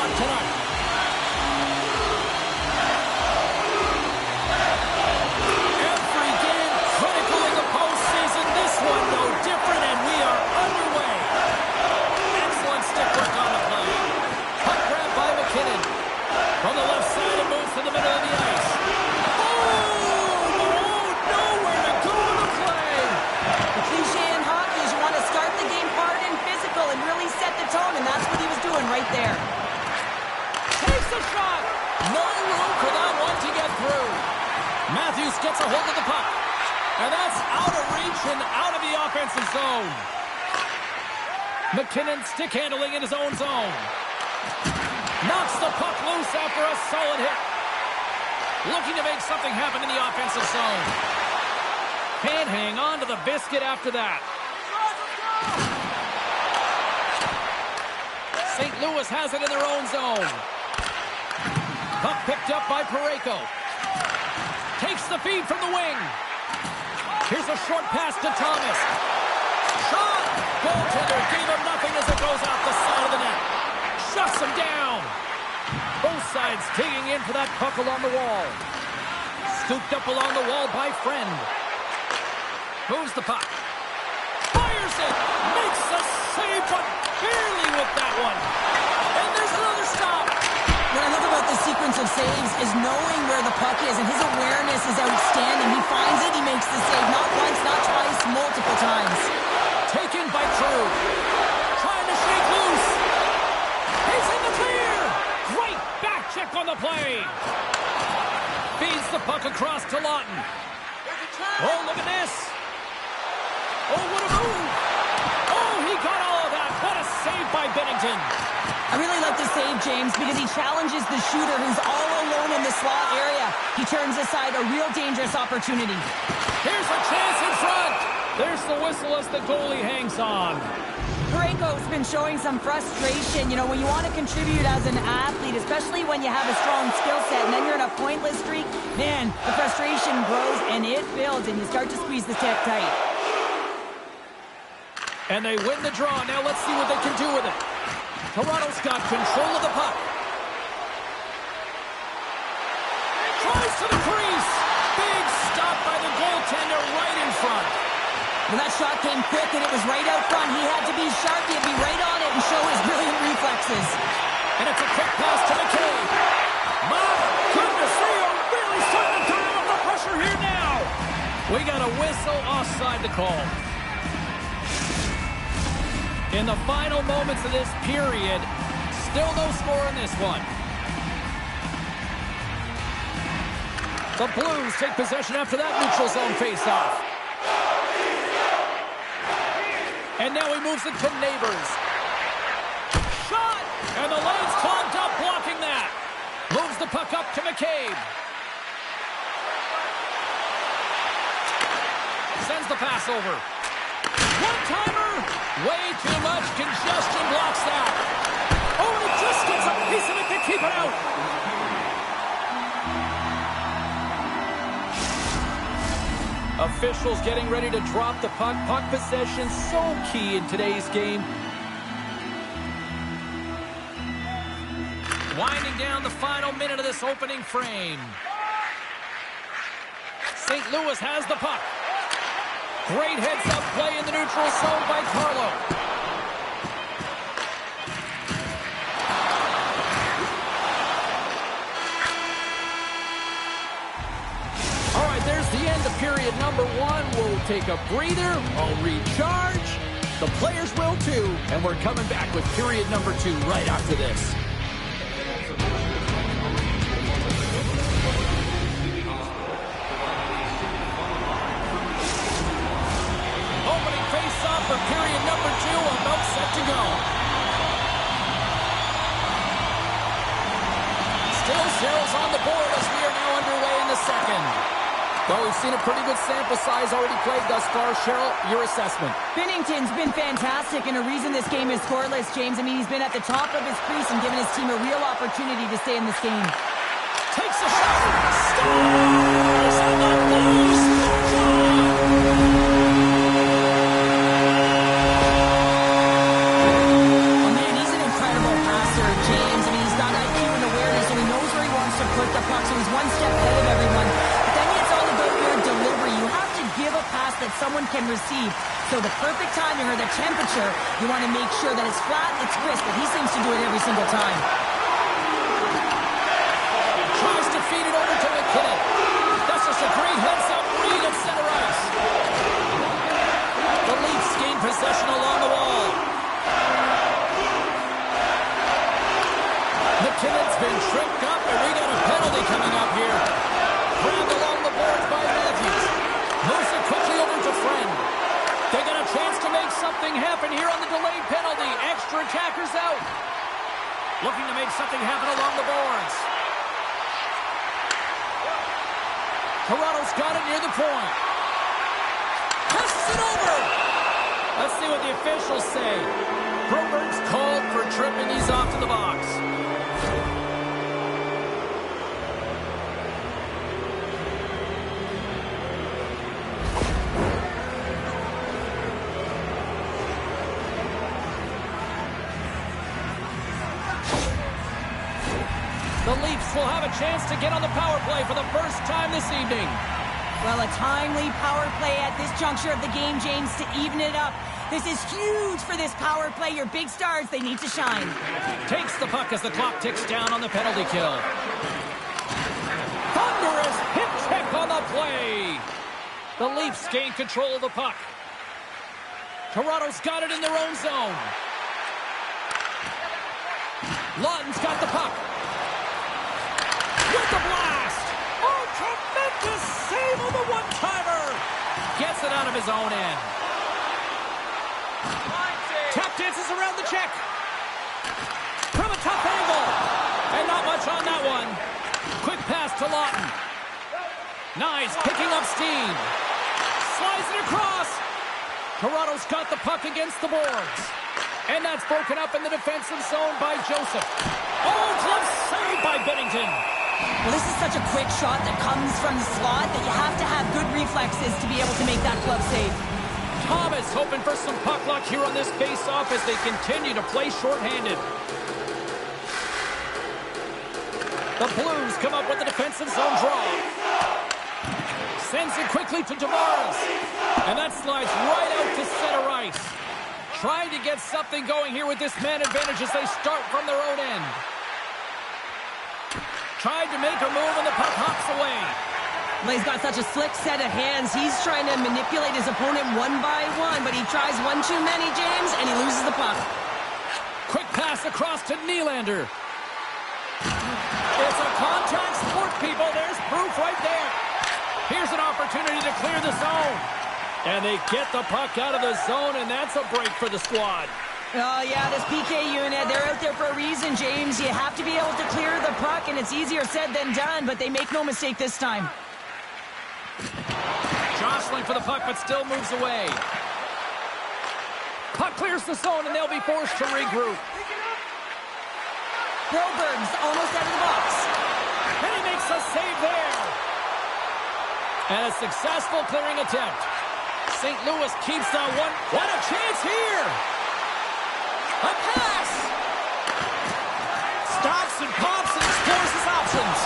shot tonight. Every game critical in the postseason. This one no different, and we are underway. Excellent stick work on the play. Puck grab by McKinnon. From the left side, it moves to the middle of the ice. Nowhere to go on the play. The cliche in hockey is you want to start the game hard and physical and really set the tone, and that's what he was doing right there. Takes a shot. No room for that one to get through. Matthews gets a hold of the puck. And that's out of reach and out of the offensive zone. McKinnon stick handling in his own zone. Knocks the puck loose after a solid hit. Looking to make something happen in the offensive zone. Can't hang on to the biscuit after that. St. Louis has it in their own zone. Puck picked up by Parayko. Takes the feed from the wing. Here's a short pass to Thomas. Shot! Goaltender gave him nothing as it goes out the side of the net. Shuts him down. Both sides digging in for that puck along the wall. Scooped up along the wall by Friend. Moves the puck. Fires it. Makes a save, but barely with that one. And there's another stop. What I love about this sequence of saves is knowing where the puck is, and his awareness is outstanding. He finds it, he makes the save. Not once, not twice, multiple times. Taken by True. Trying to shake loose. He's in the clear. Great back check on the play. Feeds the puck across to Lawton. Oh, look at this. Oh, what a move. Oh, he got all of that. What a save by Binnington. I really like the save, James, because he challenges the shooter who's all alone in the slot area. He turns aside a real dangerous opportunity. Here's a chance in front. There's the whistle as the goalie hangs on. Parayko's been showing some frustration. You know, when you want to contribute as an athlete, especially when you have a strong skill set, and then you're in a pointless streak, man, the frustration grows and it builds, and you start to squeeze the stick tight. And they win the draw. Now let's see what they can do with it. Toronto's got control of the puck. Tries to the crease. Big stop by the goaltender right in front. Well, that shot came quick, and it was right out front. He had to be sharp. He had to be right on it and show his brilliant reflexes. And it's a quick pass to McCabe. My goodness, they are really starting to turn up the pressure here now. We got a whistle offside to call. In the final moments of this period, still no score in this one. The Blues take possession after that neutral zone faceoff. And now he moves it to Neighbors. Shot! And the lane's clogged up, blocking that. Moves the puck up to McCabe. Sends the pass over. One-timer! Way too much congestion blocks that. Oh, and it just gets a piece of it to keep it out. Officials getting ready to drop the puck. Puck possession so key in today's game. Winding down the final minute of this opening frame. St. Louis has the puck. Great heads-up play in the neutral zone by Carlo. All right, there's the end of period number one. We'll take a breather. I'll recharge. The players will too. And we're coming back with period number two right after this. For period number two, about set to go. Still zeros on the board as we are now underway in the second. Well, we've seen a pretty good sample size already played thus far. Cheryl, your assessment. Binnington's been fantastic, and a reason this game is scoreless, James. I mean, he's been at the top of his crease and given his team a real opportunity to stay in this game. Takes a shot. Scores! And the Blues move on. can receive. So the perfect timing, or the temperature, you want to make sure that it's flat, it's crisp, but he seems to do it every single time. Tries to feed it over to McKinnon. That's just a great heads-up read at center ice. The Leafs gain possession along the wall. McKinnon's been tripped up, and we got a penalty coming up here. Grabbed along the boards by Matthews. Moves it quickly over to Friend. They got a chance to make something happen here on the delayed penalty. Extra attackers out. Looking to make something happen along the boards. Toronto's got it near the point. Passes it over. Let's see what the officials say. Broberg's called for tripping. He's off to the box. The Leafs will have a chance to get on the power play for the first time this evening. Well, a timely power play at this juncture of the game, James, to even it up. This is huge for this power play. Your big stars, they need to shine. Takes the puck as the clock ticks down on the penalty kill. Thunderous hip check on the play. The Leafs gain control of the puck. Toronto's got it in their own zone. Lawton's got the puck. With the blast! Oh, tremendous save on the one-timer! Gets it out of his own end. Tap dances around the check. From a tough angle. And not much on that one. Quick pass to Lawton. Nice, picking up steam. Slides it across. Toronto's got the puck against the boards. And that's broken up in the defensive zone by Joseph. Oh, glove save by Binnington. Well, this is such a quick shot that comes from the slot that you have to have good reflexes to be able to make that glove save. Thomas hoping for some puck luck here on this face-off as they continue to play shorthanded. The Blues come up with the defensive zone draw. Sends it quickly to Tavares. And that slides right out to center ice. Trying to get something going here with this man advantage as they start from their own end. Tried to make a move and the puck hops away. Well, he's got such a slick set of hands. He's trying to manipulate his opponent one by one, but he tries one too many, James, and he loses the puck. Quick pass across to Nylander. It's a contact sport, people. There's proof right there. Here's an opportunity to clear the zone. And they get the puck out of the zone, and that's a break for the squad. Oh, yeah, this PK unit, they're out there for a reason, James. You have to be able to clear the puck, and it's easier said than done, but they make no mistake this time. Jostling for the puck, but still moves away. Puck clears the zone, and they'll be forced to regroup. Broberg's almost out of the box. And he makes a save there. And a successful clearing attempt. St. Louis keeps on one. What a chance here! A pass! Stops and pops and explores his options.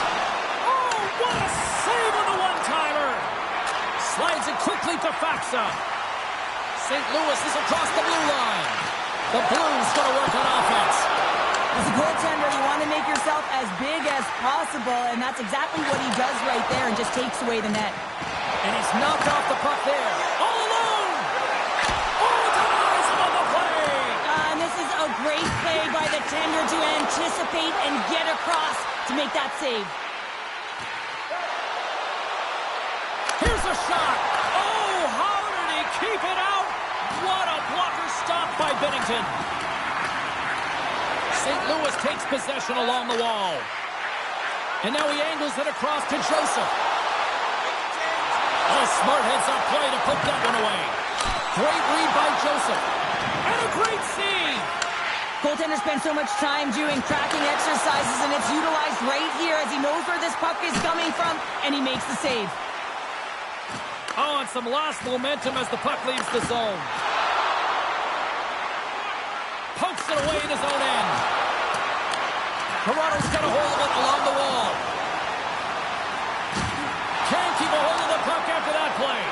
Oh, what a save on the one-timer! Slides it quickly to Faxa. St. Louis is across the blue line. The Blues going to work on offense. As a goaltender, you want to make yourself as big as possible, and that's exactly what he does right there and just takes away the net. And he's knocked off the puck there. All alone! Oh, denies him on the play! And this is a great play by the tender to anticipate and get across to make that save. Here's a shot. Oh, how did he keep it out? What a blocker stop by Binnington. St. Louis takes possession along the wall. And now he angles it across to Joseph. A smart heads-up play to put that one away. Great read by Joseph. And a great save. Goaltender spends so much time doing tracking exercises, and it's utilized right here as he knows where this puck is coming from, and he makes the save. Oh, and some lost momentum as the puck leaves the zone. Pokes it away in his own end. Toronto's got a hold of it along the wall. Can't keep a hold of the puck after that play.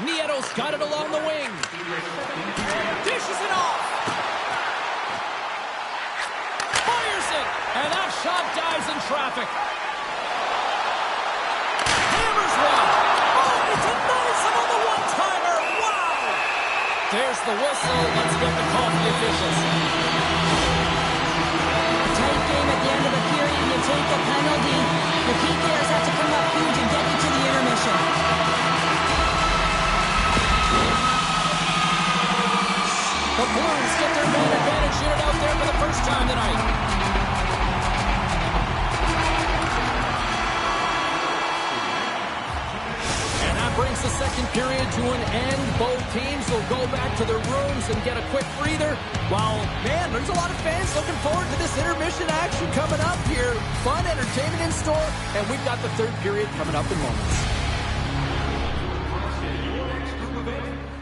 Nieto's got it along the wing. Dishes it off. Fires it. And that shot dives in traffic. Hammers one. Oh, he denies him on the one-timer. Wow. There's the whistle. Let's get the call from the officials. Tight game at the end of the period, and you take a penalty. The key players have to come up huge and get you to the intermission. The Blues get their man advantage unit out there for the first time tonight. And that brings the second period to an end. Both teams will go back to their rooms and get a quick breather. While, man, there's a lot of fans looking forward to this intermission action coming up here. Fun entertainment in store, and we've got the third period coming up in moments.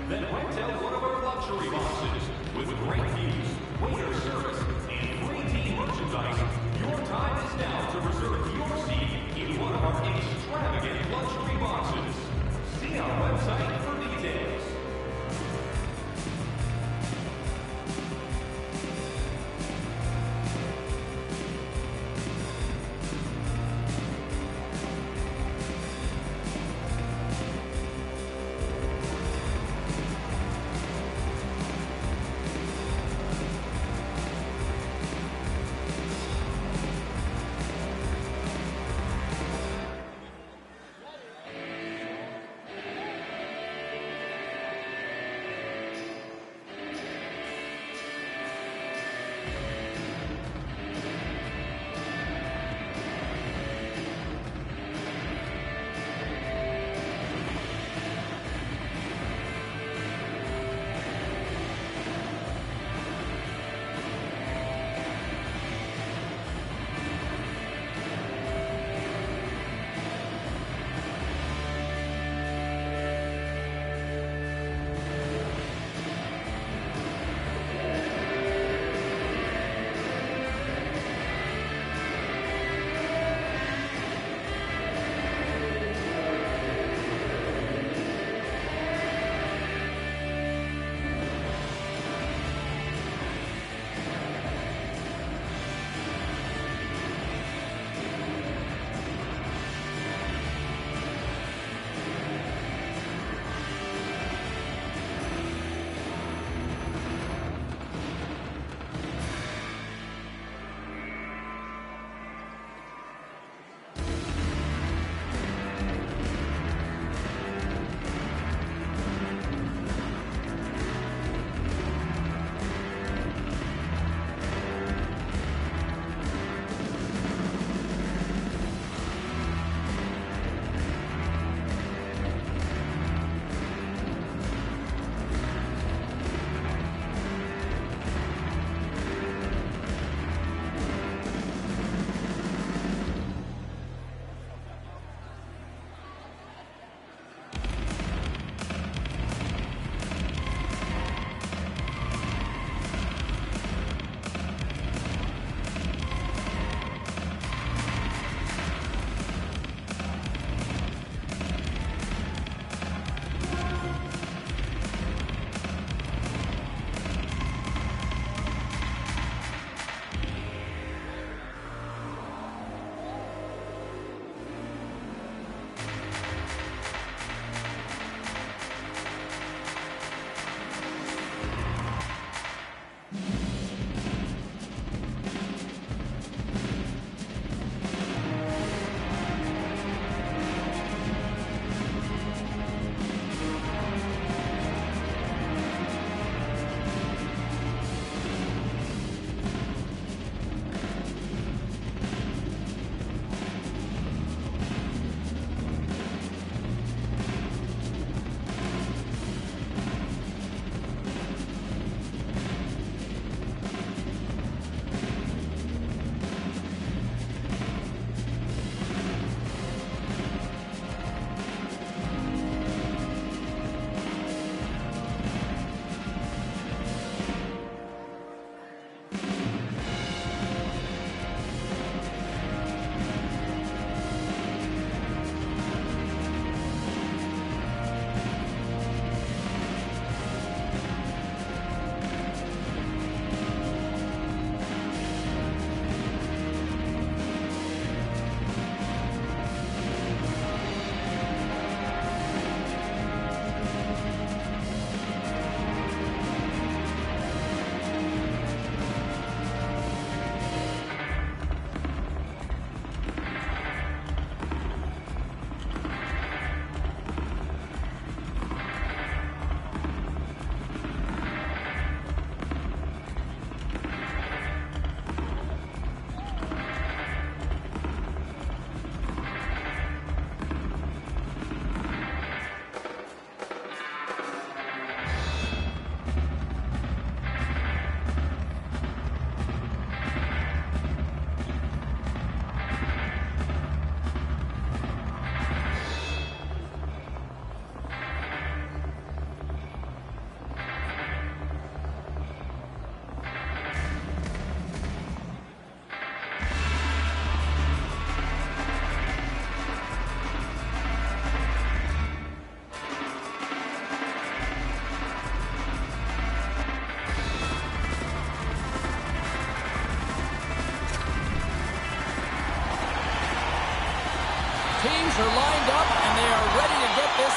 Then rent one of our luxury boxes with great views, waiter service, and free team merchandise. Your time is now to reserve your seat in one of our extravagant luxury boxes. See our website for details.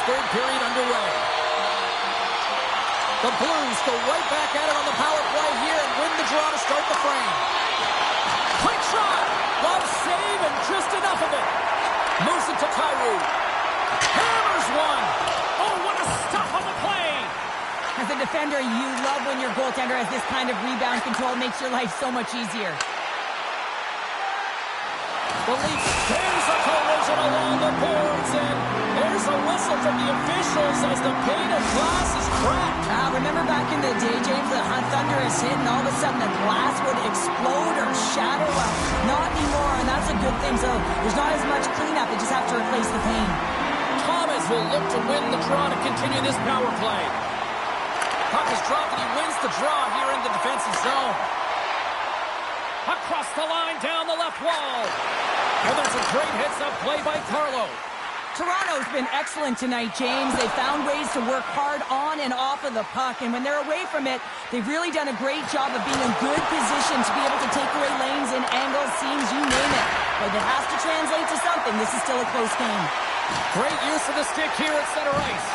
third period underway. The Blues go right back at it on the power play here and win the draw to start the frame. Quick shot! Love save and just enough of it. Moves it to Kyrou. Hammers one. Oh, what a stop on the play. As a defender, you love when your goaltender has this kind of rebound control. Makes your life so much easier. The Leafs there's a collision along the boards, and there's a whistle from the officials as the pane of glass is cracked. Remember back in the day, James, the Thunder is hit and all of a sudden the glass would explode or shatter? Well, not anymore, and that's a good thing. So there's not as much cleanup. They just have to replace the pane. Thomas will look to win the draw to continue this power play. Puck is dropped and he wins the draw here in the defensive zone. Across the line, down the left wall. And there's a great hits-up play by Carlo. Toronto's been excellent tonight, James. They found ways to work hard on and off of the puck, and when they're away from it, they've really done a great job of being in good position to be able to take away lanes and angles, seams, you name it. But it has to translate to something. This is still a close game. Great use of the stick here at center ice.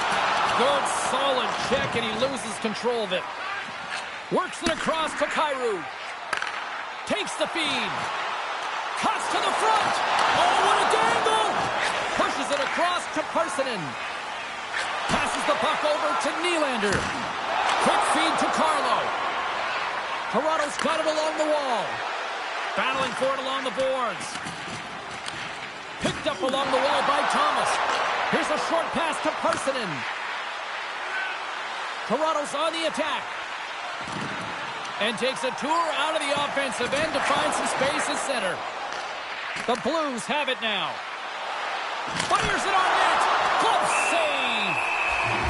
Good, solid check, and he loses control of it. Works it across to Kyrou. Takes the feed. Cuts to the front. Oh, what a dangle! Pushes it across to Parssinen. Passes the puck over to Nylander. Quick feed to Carlo. Toronto's got it along the wall. Battling for it along the boards. Picked up along the wall by Thomas. Here's a short pass to Parssinen. Toronto's on the attack. And takes a tour out of the offensive end to find some space at center. The Blues have it now. Fires it on net. Glove save.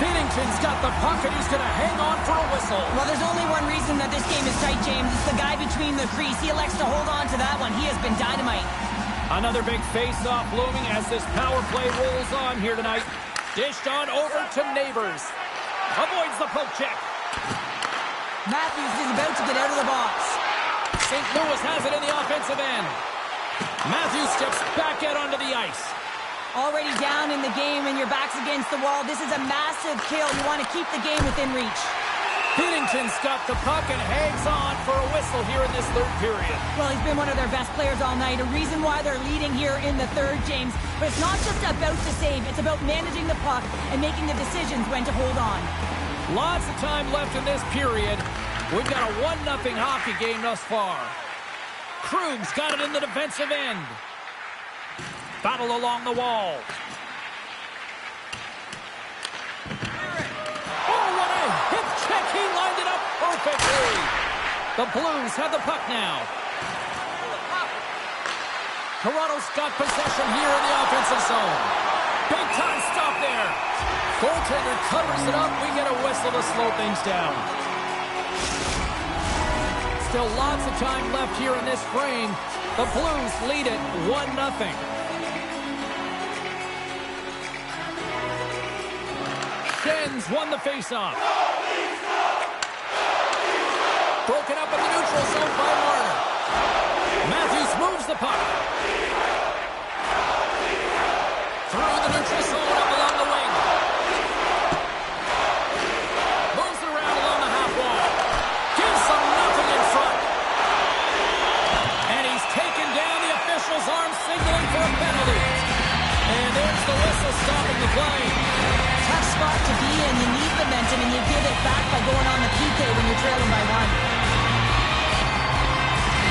Binnington's got the puck and he's going to hang on for a whistle. Well, there's only one reason that this game is tight, James. It's the guy between the crease. He elects to hold on to that one. He has been dynamite. Another big face-off looming as this power play rolls on here tonight. Dished on over to Neighbors. Avoids the poke check. Matthews is about to get out of the box. St. Louis has it in the offensive end. Matthews steps back out onto the ice. Already down in the game and your back's against the wall. This is a massive kill. You want to keep the game within reach. Binnington's got the puck and hangs on for a whistle here in this third period. Well, he's been one of their best players all night. A reason why they're leading here in the third, James. But it's not just about the save. It's about managing the puck and making the decisions when to hold on. Lots of time left in this period. We've got a 1-0 hockey game thus far. Krug's got it in the defensive end. Battle along the wall. Oh, what a hip check. He lined it up perfectly. The Blues have the puck now. Toronto's got possession here in the offensive zone. Big time stop there. Goaltender covers it up. We get a whistle to slow things down. Still lots of time left here in this frame. The Blues lead it 1-0. Schenns won the faceoff. Broken up in the neutral zone by Marner. Matthews moves the puck. Through the neutral zone up along the wing. Moves around along the half wall. Gives them nothing in front. And he's taken down. The official's arm signaling for a penalty. And there's the whistle stopping the play. Tough spot to be in. You need momentum, and you give it back by going on the PK when you're trailing by one.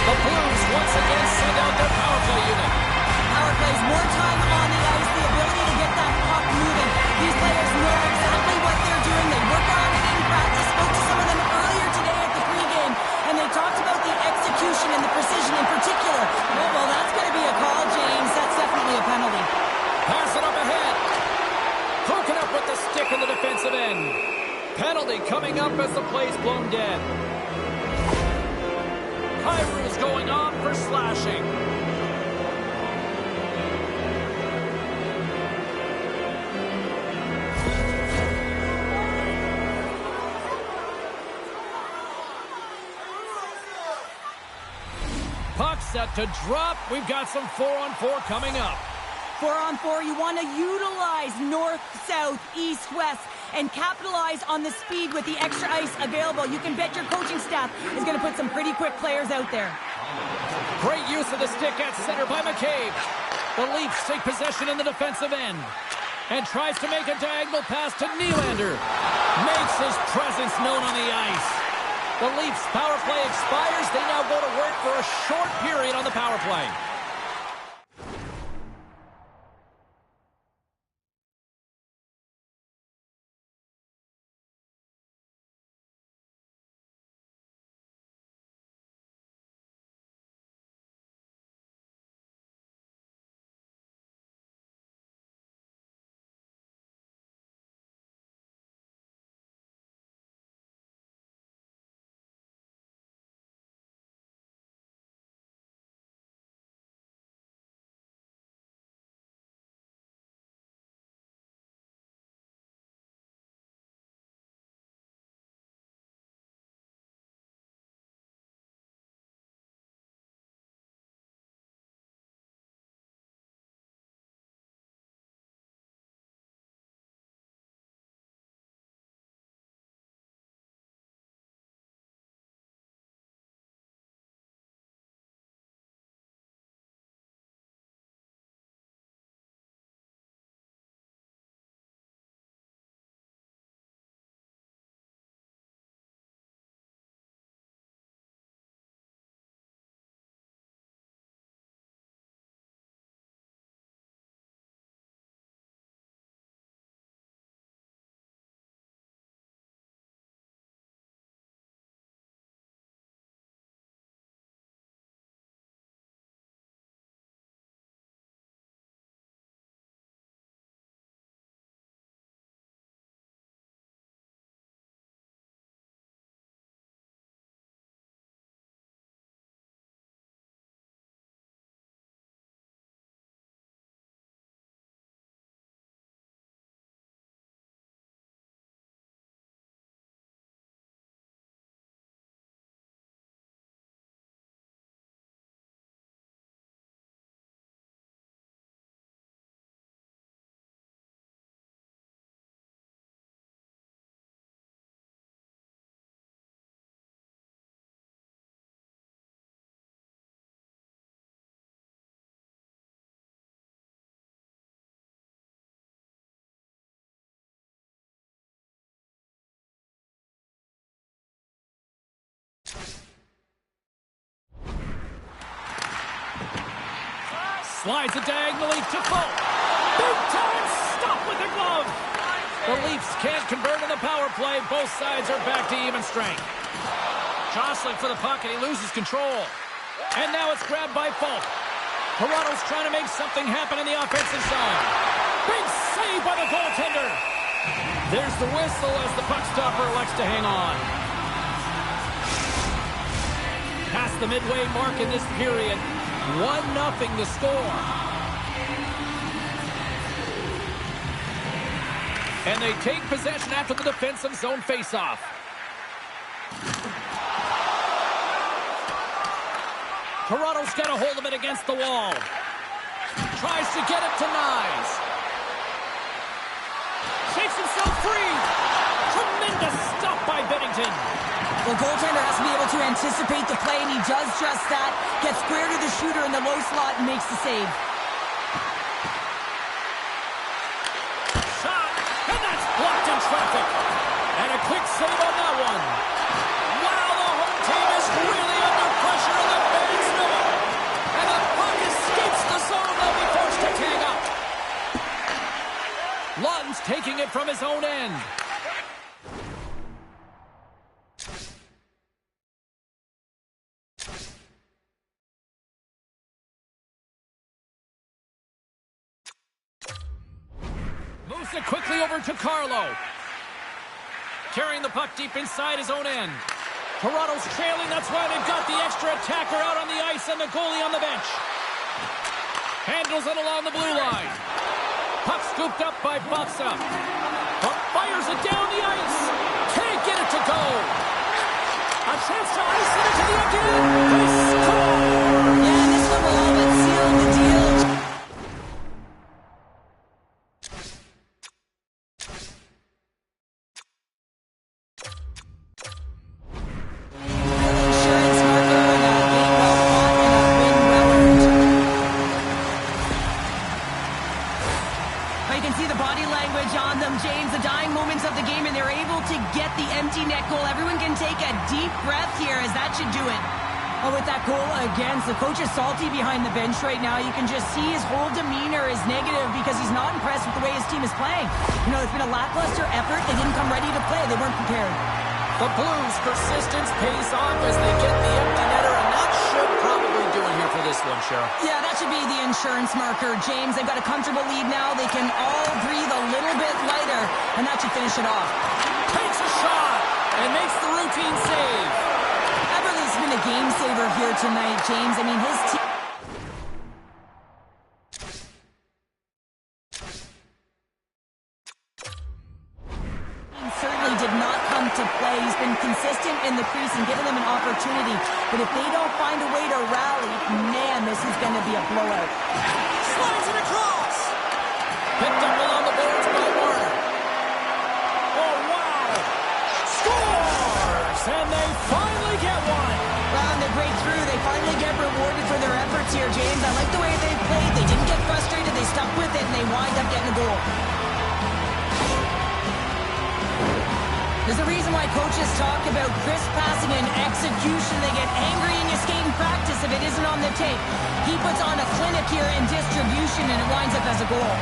The Blues once again send out their power play unit. Power plays more time on the ice, the ability to get that puck moving. These players know exactly what they're doing. They work on it in practice. Spoke to some of them earlier today at the pregame, and they talked about the execution and the precision in particular. Well, that's going to be a call, James. That's definitely a penalty. Pass it up ahead. Hooking up with the stick in the defensive end. Penalty coming up as the play's blown dead. Kyrou's going off for slashing. Puck set to drop. We've got some 4-on-4 coming up. 4-on-4, you want to utilize north, south, east, west, and capitalize on the speed with the extra ice available. You can bet your coaching staff is going to put some pretty quick players out there. Great use of the stick at center by McCabe. The Leafs take possession in the defensive end and tries to make a diagonal pass to Nylander. Makes his presence known on the ice. The Leafs' power play expires. They now go to work for a short period on the power play. Slides it diagonally to Folk. Big time stop with the glove. The Leafs can't convert on the power play. Both sides are back to even strength. Jostling for the puck, and he loses control. And now it's grabbed by Folk. Toronto's trying to make something happen in the offensive zone. Big save by the goaltender. There's the whistle as the puck stopper elects to hang on. Past the midway mark in this period. 1-0 the score. And they take possession after the defensive zone faceoff. Toronto's got a hold of it against the wall. Tries to get it to Nyes. Shakes himself free. Tremendous stop by Binnington. The goaltender has to be able to anticipate the play, and he does just that. Gets square to the shooter in the low slot and makes the save. Shot, and that's blocked in traffic. And a quick save on that one. Wow, the home team is really under pressure, and the fans know it. And the puck escapes the zone. They'll be forced to tag up. Lund's taking it from his own end. Moves it quickly over to Carlo. Carrying the puck deep inside his own end. Toronto's trailing. That's why they've got the extra attacker out on the ice and the goalie on the bench. Handles it along the blue line. Puck scooped up by Buxa. But fires it down the ice. Can't get it to go. A chance to ice it into the empty net. They score! Yeah, this one will all but seal the deal. language on them, James. The dying moments of the game, and they're able to get the empty net goal. Everyone can take a deep breath here, as that should do it. Oh, with that goal against, the coach is salty behind the bench right now. You can just see his whole demeanor is negative because he's not impressed with the way his team is playing. You know, it's been a lackluster effort. They didn't come ready to play. They weren't prepared. The Blues' persistence pays off as they get the empty netter, and that should probably do it here for this one, Cheryl. Yeah, that should be the insurance marker, James. They've got a comfortable lead now. They can all breathe a little bit lighter, and that should finish it off. Takes a shot and makes the routine save. Everly's been a game saver here tonight, James. I mean, his team certainly did not come to play. He's been consistent in the crease and giving them an opportunity. But if they don't find a way to rally, man, this is going to be a blowout. Slides it across. Picked up along the boards by Warner. Oh, wow. Scores! And they finally get one. Well, and they break through. They finally get rewarded for their efforts here, James. I like the way they played. They didn't get frustrated. They stuck with it, and they wind up getting a goal. There's a reason why coaches talk about crisp passing and execution. They get angry in your skating practice if it isn't on the tape. He puts on a clinic here in distribution, and it winds up as a goal.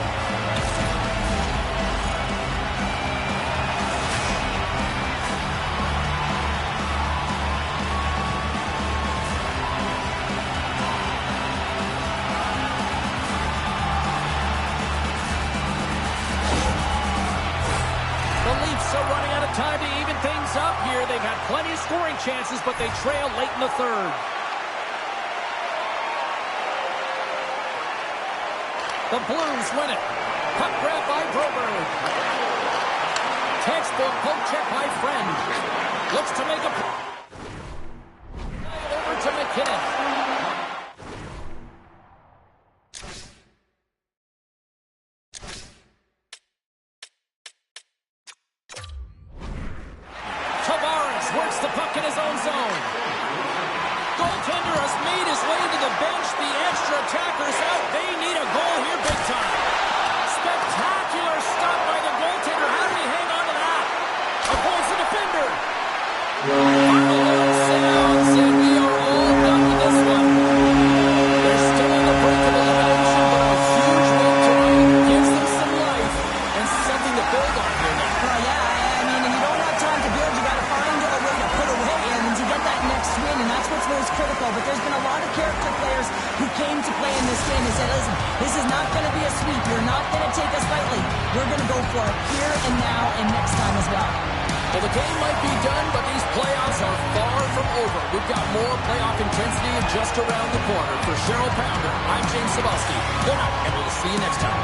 Time to even things up here. They've had plenty of scoring chances, but they trail late in the third. The Blues win it. Puck grab by Broberg. Textbook poke check by Friend. Looks to make a over to McKinnon. Works the puck in his own zone. Goaltender has made his way to the bench. The extra attackers out. They need a goal here big time. Spectacular stop by the goaltender. How did he hang on to that? Avoids the defender. Sounds, and we are all done with this one. They're still in the brink of elimination, but a huge win tonight gives them some life and something to build on here now. Oh, yeah, I mean, you don't have time to build. You got to find a way to put away and to get that next win, and that's what's most critical. But there's been a lot of character players who came to play in this game and said, listen, this is not going to be a sweep. You're not going to take us lightly. We're going to go for it here and now and next time as well. Well, the game might be done, but these playoffs are far from over. We've got more playoff intensity just around the corner. For Cheryl Pounder, I'm James Cybulski. Good night, and we'll see you next time.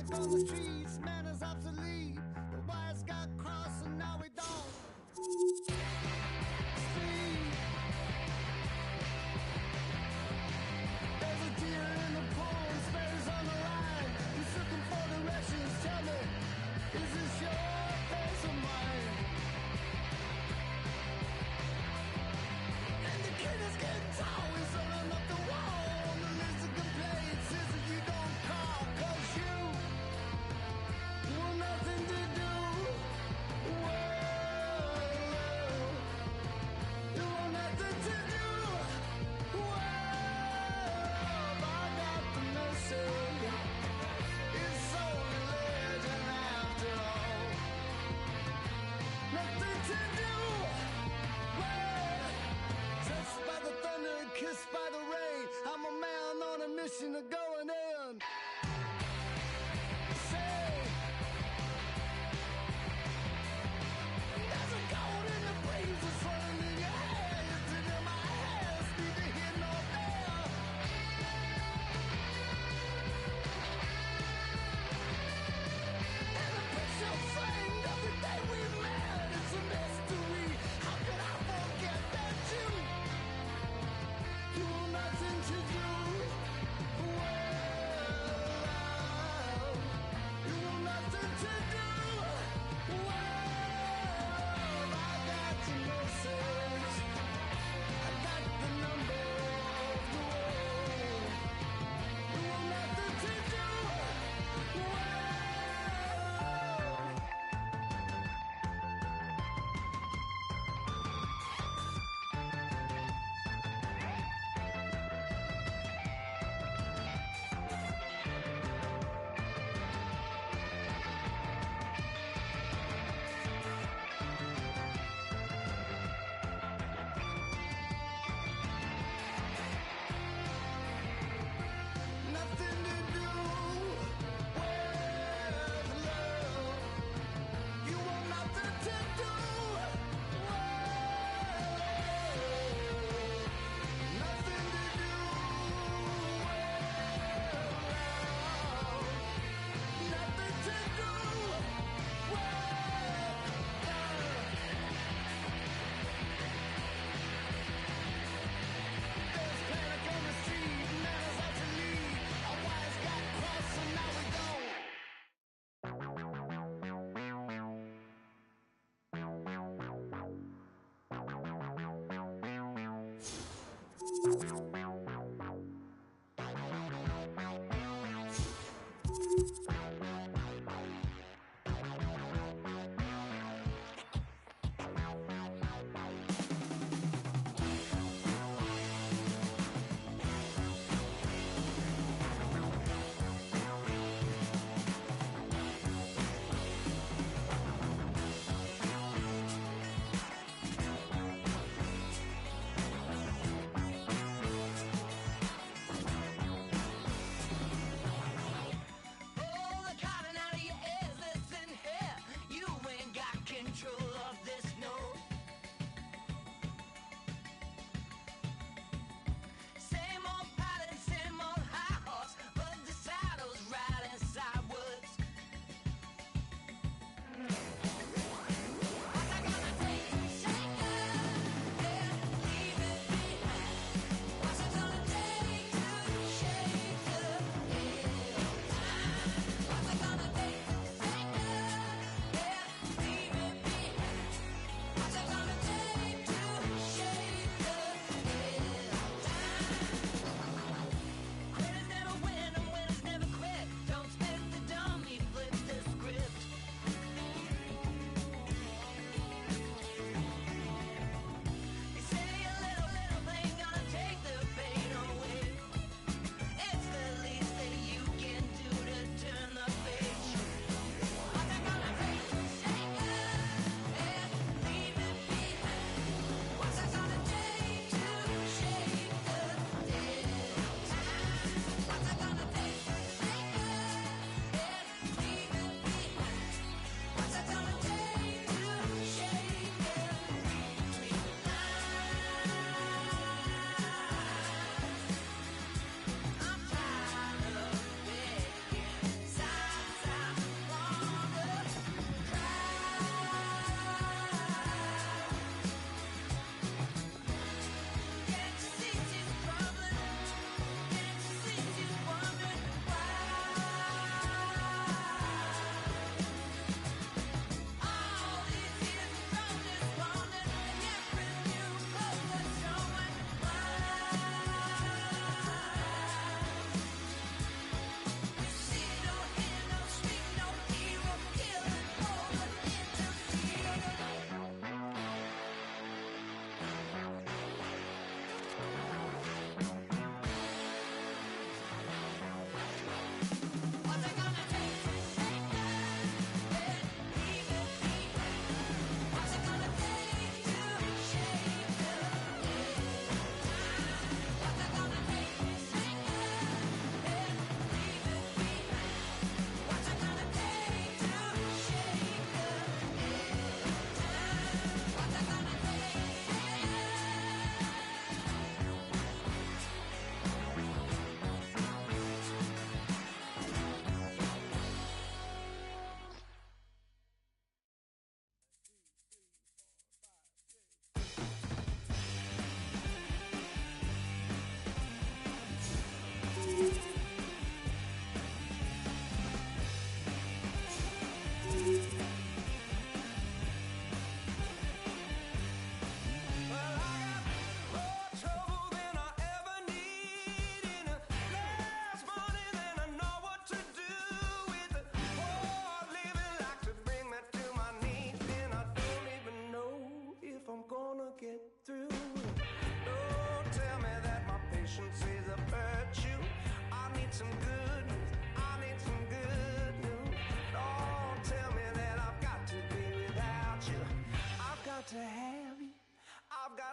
traffic on the streets, man is obsolete. The wires got crossed and now we don't speak. There's a deer in the pond, spares on the line. He's looking for directions, tell me, is this your place or mine? And the kid is getting tall, he's running up the wall. On the list of complaints is that you don't call, 'cause you want nothing to do. Whoa.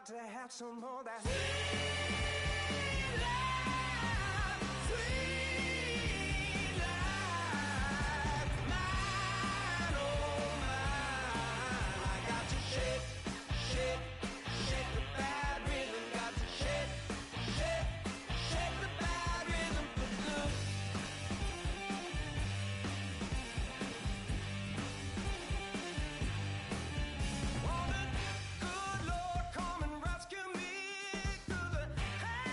got to have some more of that sweet life. Mine, oh mine. I got to shake, shake, shake the bad rhythm. Got to shake, shake, shake the bad rhythm for good. Good Lord, come and rescue me, 'cause I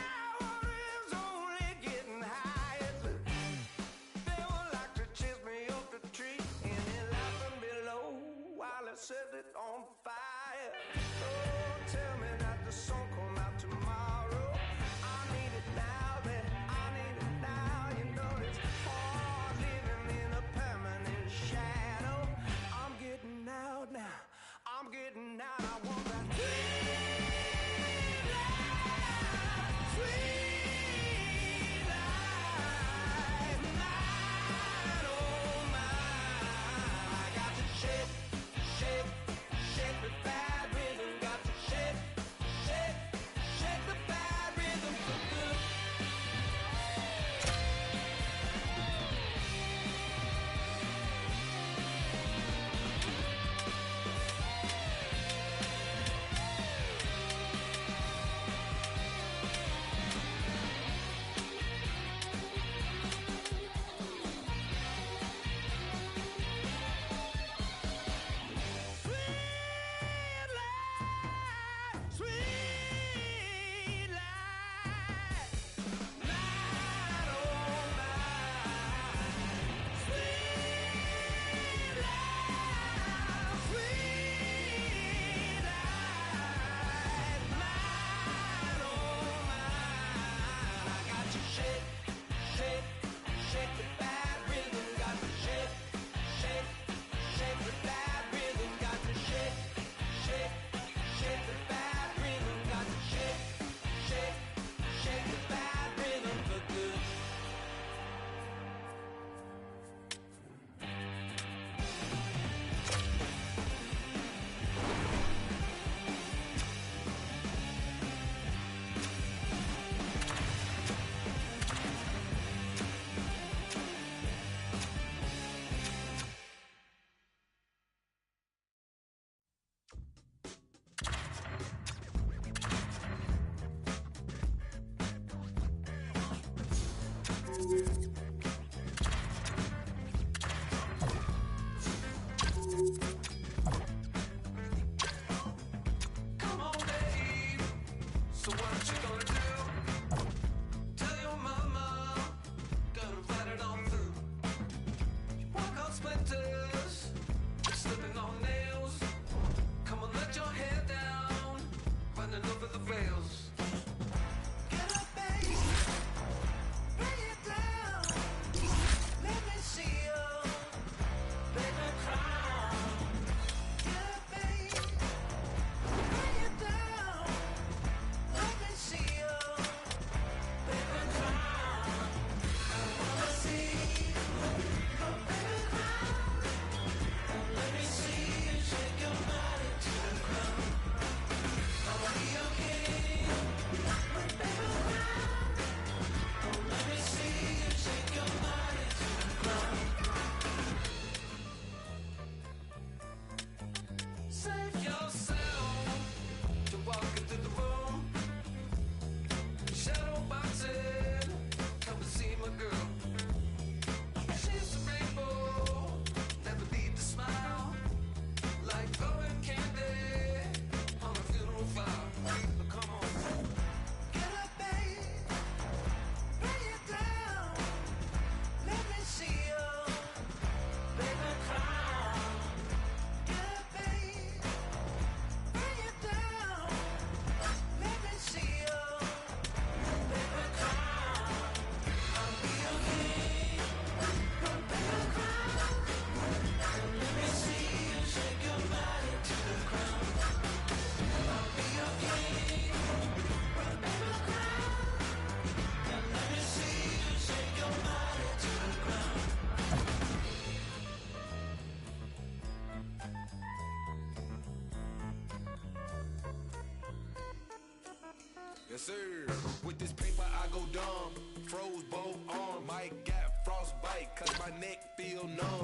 Yes, sir. With this paper, I go dumb. Froze both arms. Mike got frostbite, cause my neck feel numb.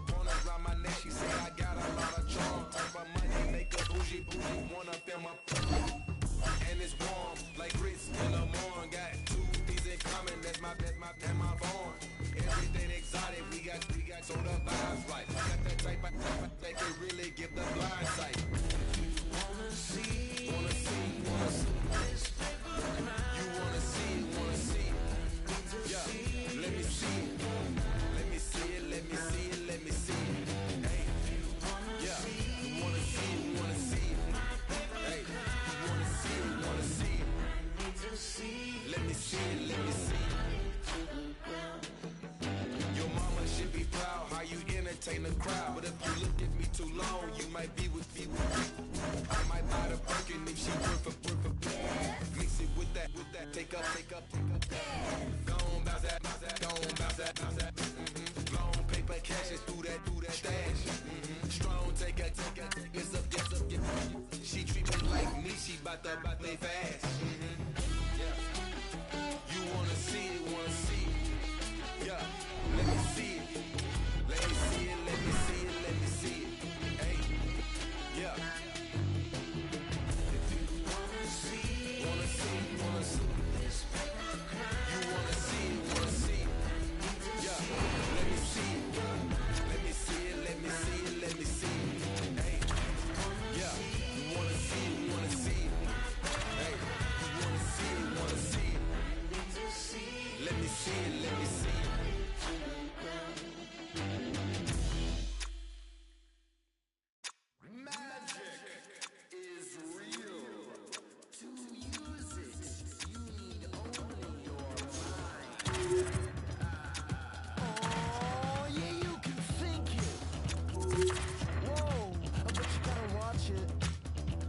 Wanna around my neck, she say I got a lot of charm. Type of money, make a bougie, one up in my. And it's warm, like grits in the morning. Got two things in common, that's my phone. Everything exotic, we got so the vibes right. Got that type of that can really give the blind sight. Wanna see, wanna see. this paper crime. You wanna see. Yeah, let me see it. Let me see it. Hey, yeah, you wanna see it. Hey, you wanna see it. Let me see it. Your mama should be proud how you entertain the crowd. But if you look at me too long, you might be with me. I might buy the Birkin if she worth a. Mix it with that. Take up. Go on, bounce that. Long paper cash is through that stash. Strong, take a. Yes up. She treat me like me, she bout to play fast. Yeah. You wanna see it. Yeah. Let me see it. Hey. Yeah. If you wanna see This paper crime. you wanna see it. Yeah. Let me see it. Hey. Yeah. You wanna see it. Hey. You wanna see it. Let me see it. Magic is real. To use it, you need only your mind. Oh, yeah, you can think it. Whoa, but you gotta watch it,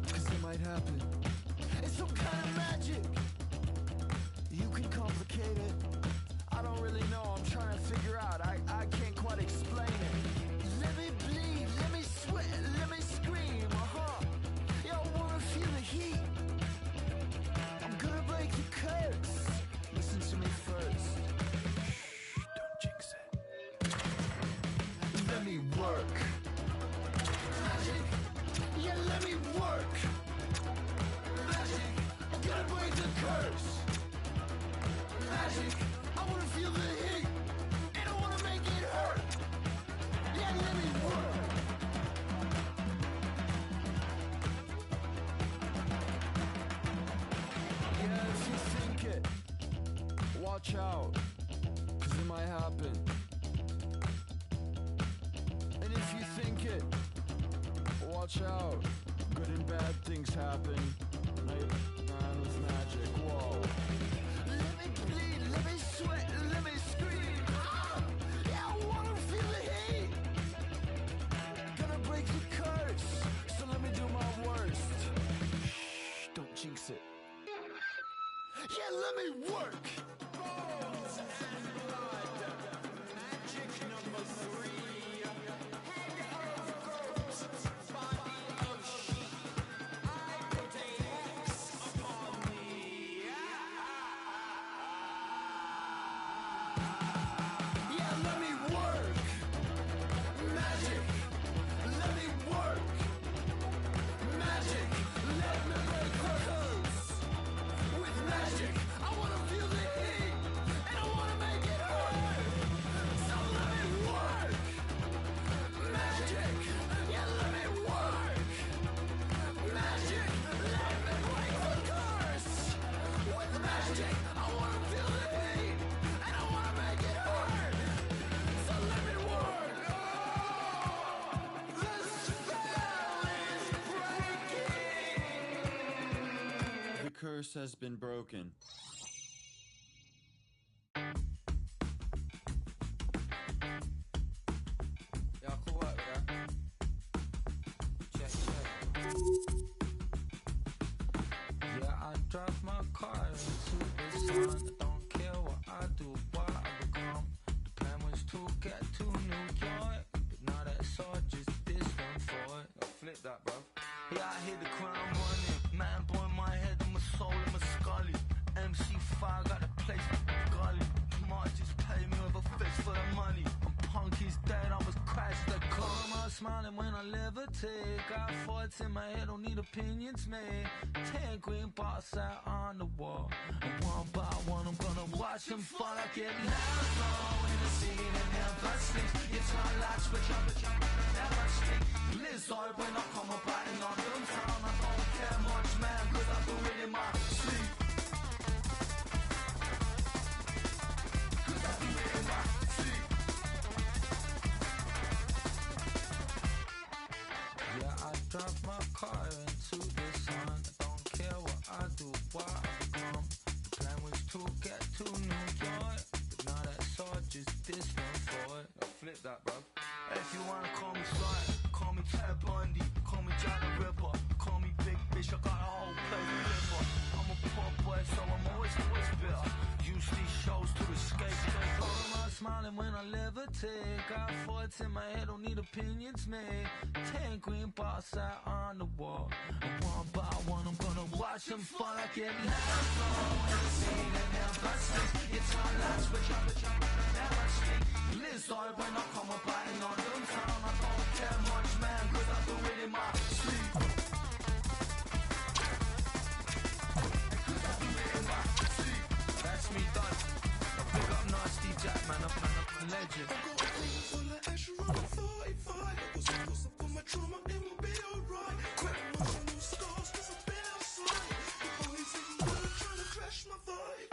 'cause it might happen. It's some kind of magic. You can complicate it. I don't really know, I'm trying to figure out. I can't quite explain it. Let me bleed, let me sweat, let me scream, Yeah, I wanna feel the heat. I'm gonna break the curse. Listen to me first. Shh, don't jinx it. Let me work. Magic. Yeah, let me work. Magic. I'm gonna break the curse. Magic. I wanna feel the heat. And I wanna make it hurt. Yeah, let me work. Yeah, if you think it, watch out, 'cause it might happen. And if you think it, watch out, good and bad things happen. Man with magic, whoa. Let me bleed, let me sweat, let me scream. Yeah, I wanna feel the heat. Gonna break the curse, so let me do my worst. Shh, don't jinx it. Yeah, let me work. Bones and blood. Magic number 3. Head of goat, body of sheep. I put a X upon thee. Yeah, let me work. Magic, let me work. Magic, let me break the curse. With magic, I wanna feel the heat, and I wanna make it hurt. So let me work. Magic, yeah, let me work. Magic, let me break the curse. With magic, I wanna feel the heat, and I wanna make it hurt. So let me work. The spell is breaking. The curse has been broken. Yeah, cool work with that. Check. Yeah, I drive my car into the sun. Don't care what I do, what I become. The plan was to get to New York, but now that's all just distant for it. Now flip that, bro. Yeah, I hit the ground running. Man, boy, my head and my soul and my scully. smiling when I levitate. Got thoughts in my head, don't need opinions made. 10 green bars out on the wall. And one by one, I'm gonna watch them fall. I get loud in the scene and never sleep. It's my light switch up, but never sleep. Blizzard when I come up riding on them town. I don't care much, man, cause I do it in my sleep. Cause I do it in my sleep. Yeah, I drive my car into the sun. I don't care what I do, why I become. The plan was to get to New York, but now that's all just distant for it. Now flip that, bruv. If you wanna call me Sly, call me Ted Bundy, call me Jack the Ripper, call me Big Fish, I got a whole place to live for. I'm a poor boy, so I'm always bitter. Use these shows to escape. Why am I smiling when I levitate? Got thoughts in my head, don't need opinions made. 10 green bars out on the wall. And one by one, I'm gonna watch them fall. I get loud in the scene and never sleep. It's my light switch up, but never sleep. Blizzard when I come up riding on them town. I don't care much, man, cause I do it in my sleep. Cause I do it in my sleep. That's me done. Now pick up Nasty Jack, man, I'm a legend. I got a room full of ash around 45. I was supposed to put my trauma, it will be alright. Quit watching new scars, cause I've been outside. The boys in there trying to crash my vibe.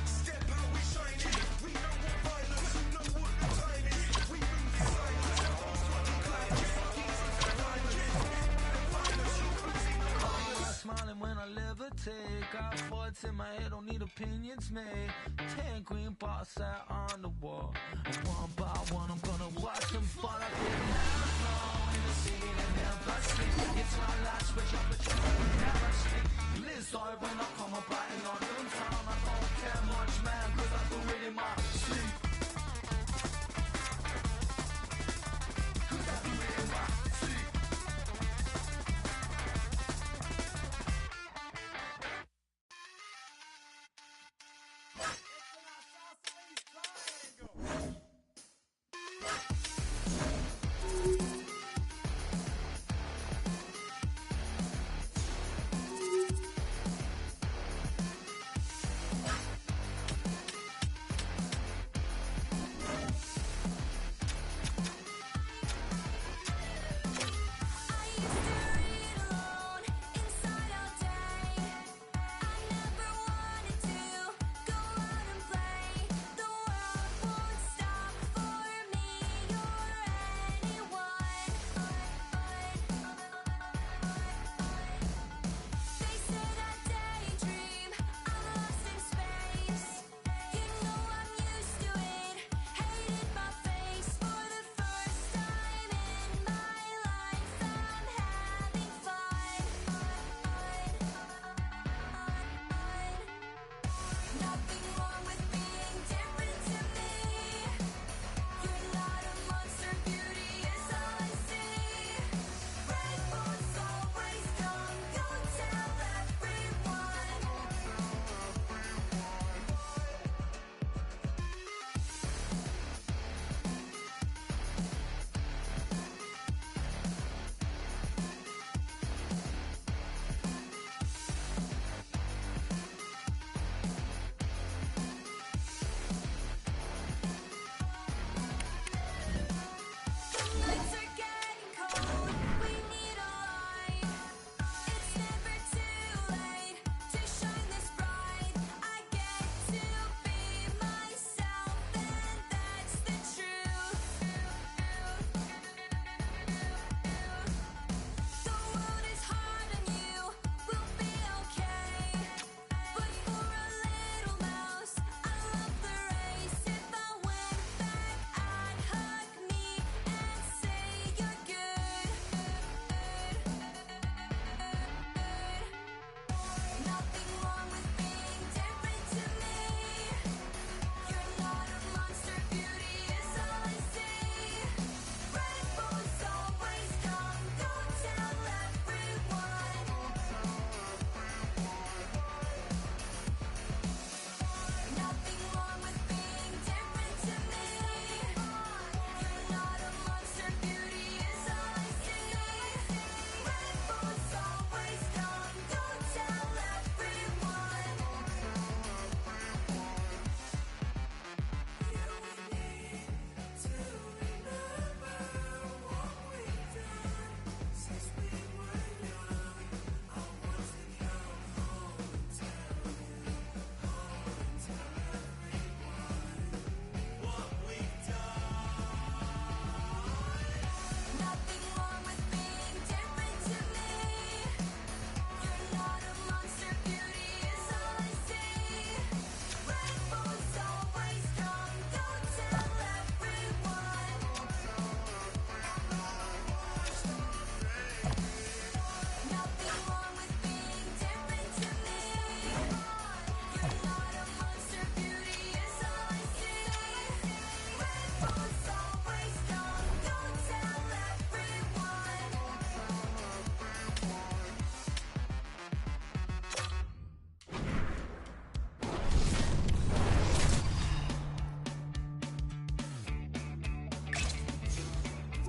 Step out, we shining. We know what violence, we know what the time is. We move in silence, don't fucking claim it. Smiling when I levitate. Got thoughts in my head, don't need opinions made. 10 green bars out on the wall. And one by one, I'm gonna watch them fall. I get loud in the scene and never sleep. It's my light switch up, but never sleep. Blizzard when I come up riding on them town. I don't care much, man, cause I do it in my sleep. Cause I do it in my sleep.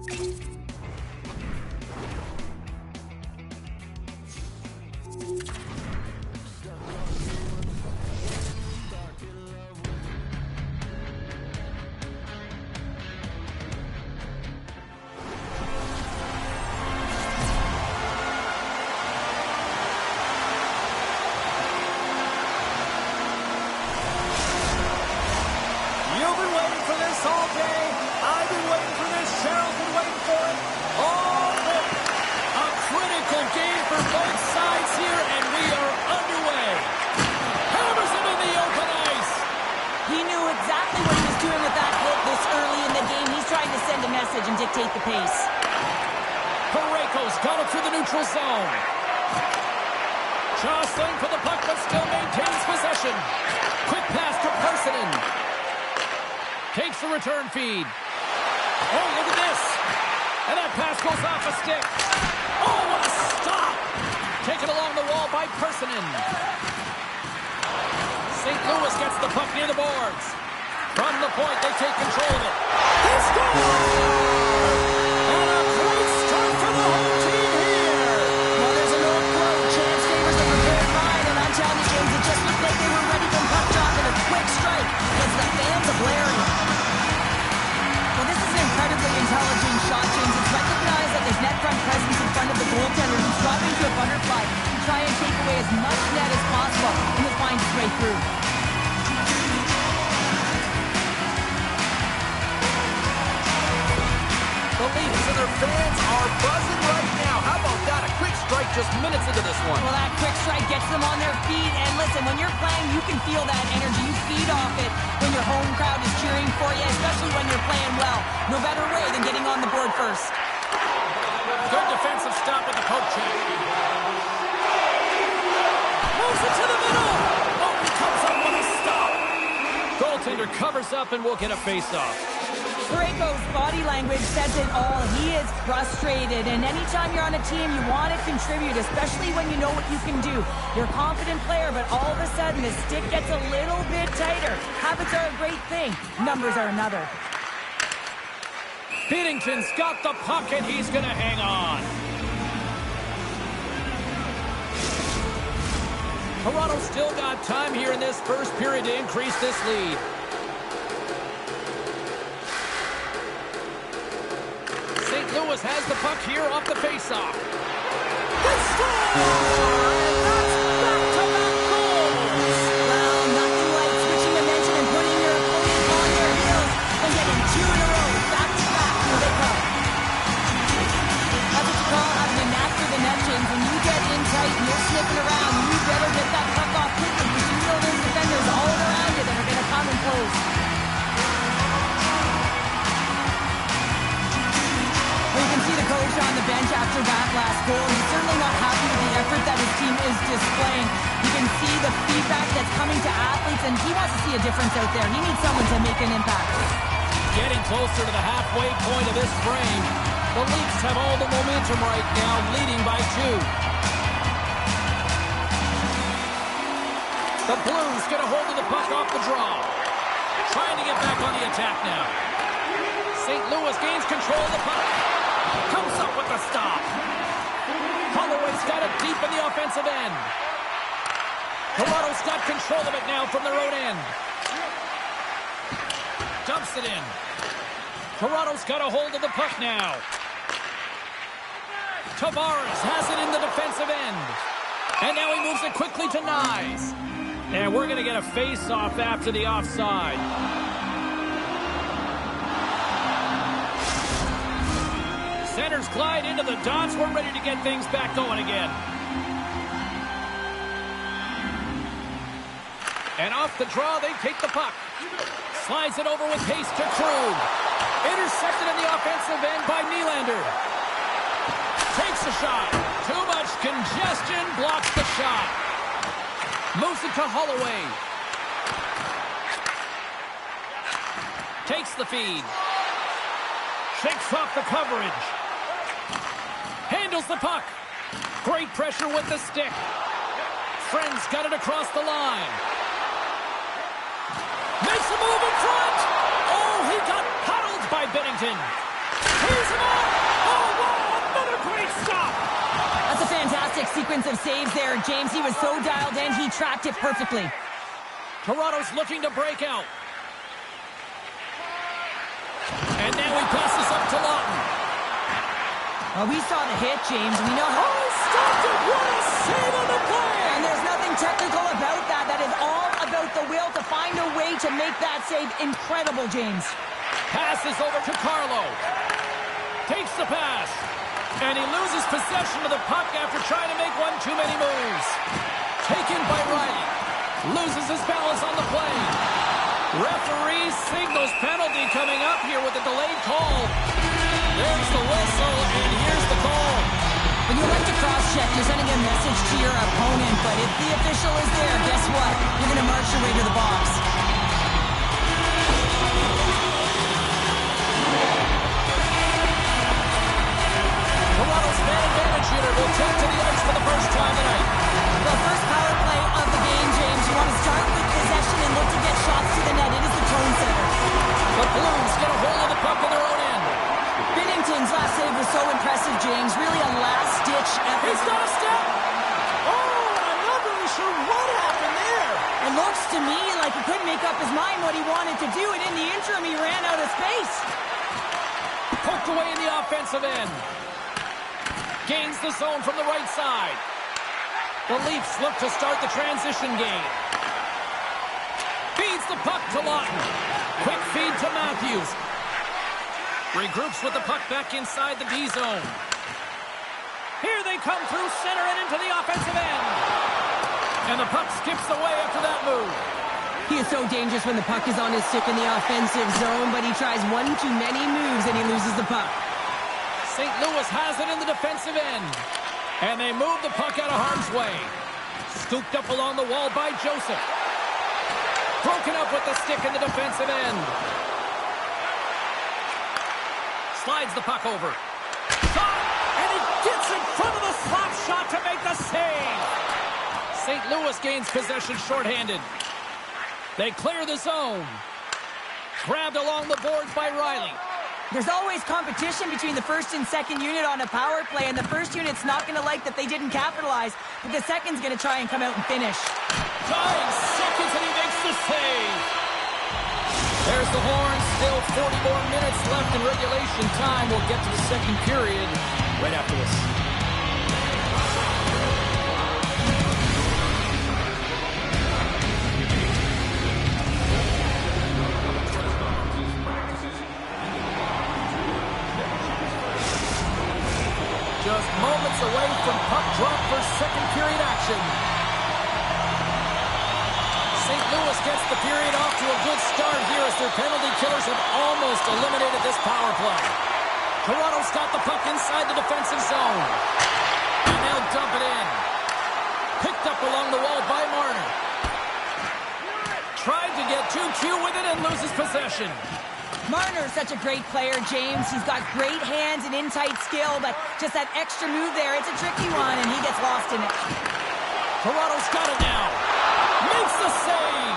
You've been waiting for this all day. I've been waiting for this. Cheryl's been waiting for it all day. A critical game for both sides here, and we are underway. Hammers it in the open ice. He knew exactly what he was doing with that hit this early in the game. He's trying to send a message and dictate the pace. Parayko's got it through the neutral zone. Jostling for the puck, but still maintains possession. Quick pass to Parssinen. Takes the return feed. Oh, look at this. And that pass goes off a stick. Oh, what a stop. Taken along the wall by Parssinen. St. Louis gets the puck near the boards. From the point, they take control of it. They score! And a great start for the home team here. Well, there's an old quote. Chance favors the prepared mind. And I'm telling you, James, it just looked like they were ready from puck drop and a quick strike. It's the fans of blaring. Well, this is an incredibly intelligent shot, James. It's recognized that there's net front presence in front of the goaltender who's dropping to a butterfly to try and take away as much net as possible, and he'll find his way through. The Leafs and their fans are buzzing right now. How about that? A quick strike just minutes into this one. Well, that quick strike gets them on their feet. And listen, when you're playing, you can feel that energy. You feed off it when your home crowd is cheering for you, especially when you're playing well. No better way than getting on the board first. Good defensive stop with the poke check. Moves it to the middle. Oh, he comes up with a stop. Goaltender covers up and will get a face-off. Parayko's body language says it all. He is frustrated, and anytime you're on a team, you want to contribute, especially when you know what you can do. You're a confident player, but all of a sudden, the stick gets a little bit tighter. Habits are a great thing. Numbers are another. Binnington's got the puck, and he's going to hang on. Toronto's still got time here in this first period to increase this lead. Lewis has the puck here off the faceoff. They score! And that's back-to-back goals! Well, nothing like switching dimension and putting your opponent on their heels and getting two in a row, back-to-back. Here they come. That's what you call having a knack for the net, James. When you get in tight and you're sniffing around, you better get that puck off quickly because you know there's defenders all around you that are going to come and close. You can see the coach on the bench after that last goal. He's certainly not happy with the effort that his team is displaying. You can see the feedback that's coming to athletes, and he wants to see a difference out there. He needs someone to make an impact. Getting closer to the halfway point of this frame. The Leafs have all the momentum right now, leading by 2. The Blues get a hold of the puck off the draw. Trying to get back on the attack now. St. Louis gains control of the puck. Comes up with the stop. Holloway's got it deep in the offensive end. Toronto's got control of it now from their own end. Dumps it in. Toronto's got a hold of the puck now. Tavares has it in the defensive end. And now he moves it quickly to Nyes. And we're going to get a face-off after the offside. Centers glide into the dots. We're ready to get things back going again. And off the draw, they take the puck. Slides it over with pace to Krug. Intercepted in the offensive end by Nylander. Takes a shot. Too much congestion. Blocks the shot. Moves it to Holloway. Takes the feed. Shakes off the coverage. Handles the puck. Great pressure with the stick. Friends got it across the line. Makes a move in front. Oh, he got paddled by Binnington. He's Picks him up! Oh, wow! Another great stop! That's a fantastic sequence of saves there, James. He was so dialed in, he tracked it perfectly. Toronto's looking to break out. And now he passes up to Lawton. We saw the hit, James. We know how... Oh, stopped it! What a save on the play! And there's nothing technical about that. That is all about the will to find a way to make that save incredible, James. Passes over to Carlo. Takes the pass. And he loses possession of the puck after trying to make one too many moves. Taken by Riley. Loses his balance on the play. Referee signals penalty coming up here with a delayed call. There's the whistle, and here's the call. When you like to cross-check, you're sending a message to your opponent, but if the official is there, guess what? You're going to march your way to the box. Toronto's man advantage unit will take to the ice for the first time tonight. The first power play of the game, James. You want to start with possession and look to get shots to the net. It is the tone setter. The Blues get a hold of the puck in their own end. Binnington's last save was so impressive, James. Really a last-ditch effort. He's got a step. Oh, I'm not really sure what happened there. It looks to me like he couldn't make up his mind what he wanted to do, and in the interim, he ran out of space. Poked away in the offensive end. Gains the zone from the right side. The Leafs look to start the transition game. Feeds the puck to Lawton. Quick feed to Matthews. Regroups with the puck back inside the D zone. Here they come through center and into the offensive end. And the puck skips away after that move. He is so dangerous when the puck is on his stick in the offensive zone, but he tries one too many moves and he loses the puck. St. Louis has it in the defensive end. And they move the puck out of harm's way. Scooped up along the wall by Joseph. Broken up with the stick in the defensive end. Slides the puck over. Shot! And he gets in front of the slap shot to make the save. St. Louis gains possession shorthanded. They clear the zone. Grabbed along the boards by Riley. There's always competition between the first and second unit on a power play, and the first unit's not going to like that they didn't capitalize, but the second's going to try and come out and finish. 9 seconds and he makes the save. There's the horn. Still 40 more minutes left in regulation time. We'll get to the second period right after this. Just moments away from puck drop for second period action. St. Louis gets the period off to a good start here as their penalty killers have almost eliminated this power play. Toronto's got the puck inside the defensive zone. And they'll dump it in. Picked up along the wall by Marner. Tried to get too cute with it and loses possession. Marner's such a great player, James. He's got great hands and in-tight skill, but just that extra move there, it's a tricky one, and he gets lost in it. Toronto's got it now. Makes the save.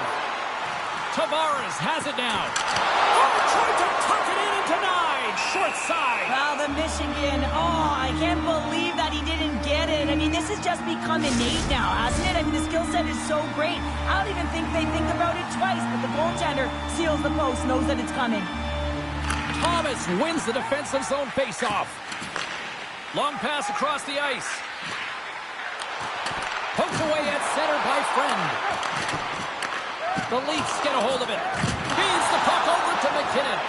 Tavares has it now. Oh, tried to tuck it in and denied. Short side. Wow, the Michigan. Oh, I can't believe that he didn't get it. I mean, this has just become innate now, hasn't it? I mean, the skill set is so great. I don't even think they think about it twice, but the goaltender seals the post, knows that it's coming. Thomas wins the defensive zone faceoff. Long pass across the ice. Poked away at center by Friend. The Leafs get a hold of it. Feeds the puck over to McKinnon.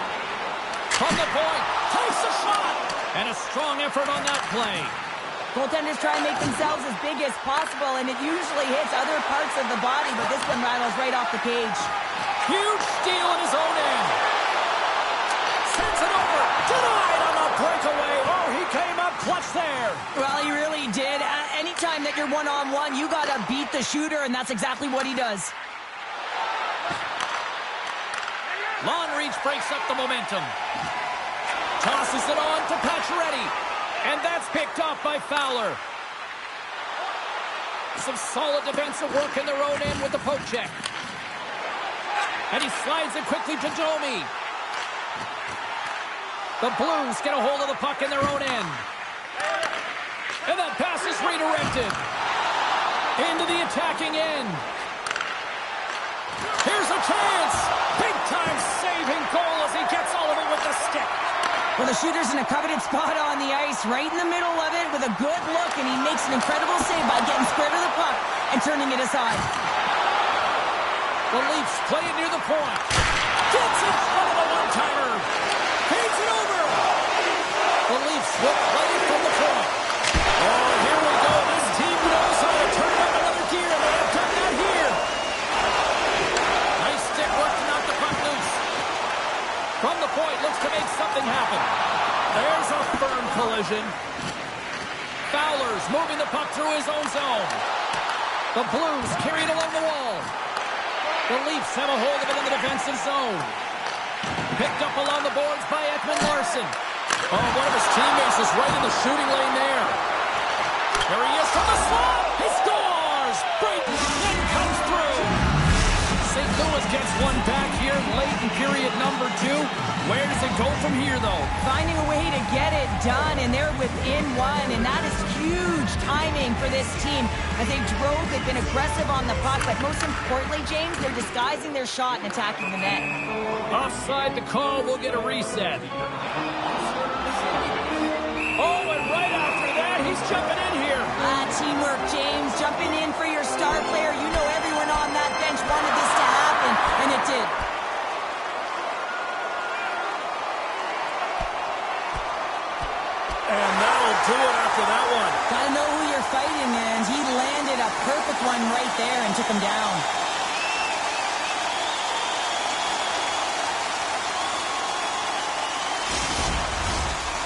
From the point, takes a shot. And a strong effort on that play. Goaltenders try and make themselves as big as possible, and it usually hits other parts of the body, but this one rattles right off the cage. Huge steal in his own end. Sends it over. Denied on the breakaway. Oh, he came up clutch there. Well, he really did. Anytime that you're one-on-one, you got to beat the shooter, and that's exactly what he does. Long reach breaks up the momentum. Tosses it on to Pacioretty. And that's picked off by Fowler. Some solid defensive work in their own end with the poke check. And he slides it quickly to Domi. The Blues get a hold of the puck in their own end. And that pass is redirected. Into the attacking end. Here's a chance. Big-time saving goal as he gets all of it with the stick. Well, the shooter's in a coveted spot on the ice, right in the middle of it with a good look, and he makes an incredible save by getting square to the puck and turning it aside. The Leafs play it near the point. Gets in front of the one-timer. Feeds it over. The Leafs will play it from the point. Oh, here we go. This team knows how to turn up another gear, and they have done that here. Nice stick work to knock the puck loose. From the point, looks to make something happen. There's a firm collision. Fowler's moving the puck through his own zone. The Blues carry it along the wall. The Leafs have a hold of it in the defensive zone. Picked up along the boards by Ekman Larsson. Oh, one of his teammates is right in the shooting lane there. There he is from the slot. He scores. Brayton then comes through. St. Louis gets one back here late in period number 2. Where does it go from here, though? Finding a way to get it done, and they're within one, and that is huge timing for this team. As they drove, they've been aggressive on the puck, but most importantly, James, they're disguising their shot and attacking the net. Offside the call, we'll get a reset. Oh, and right after that, he's jumping in here. Teamwork, James. Jumping in for your star player. You know everyone on that bench wanted this to happen, and it did. And that'll do it after that one. Gotta know who you're fighting, and he landed a perfect one right there and took him down.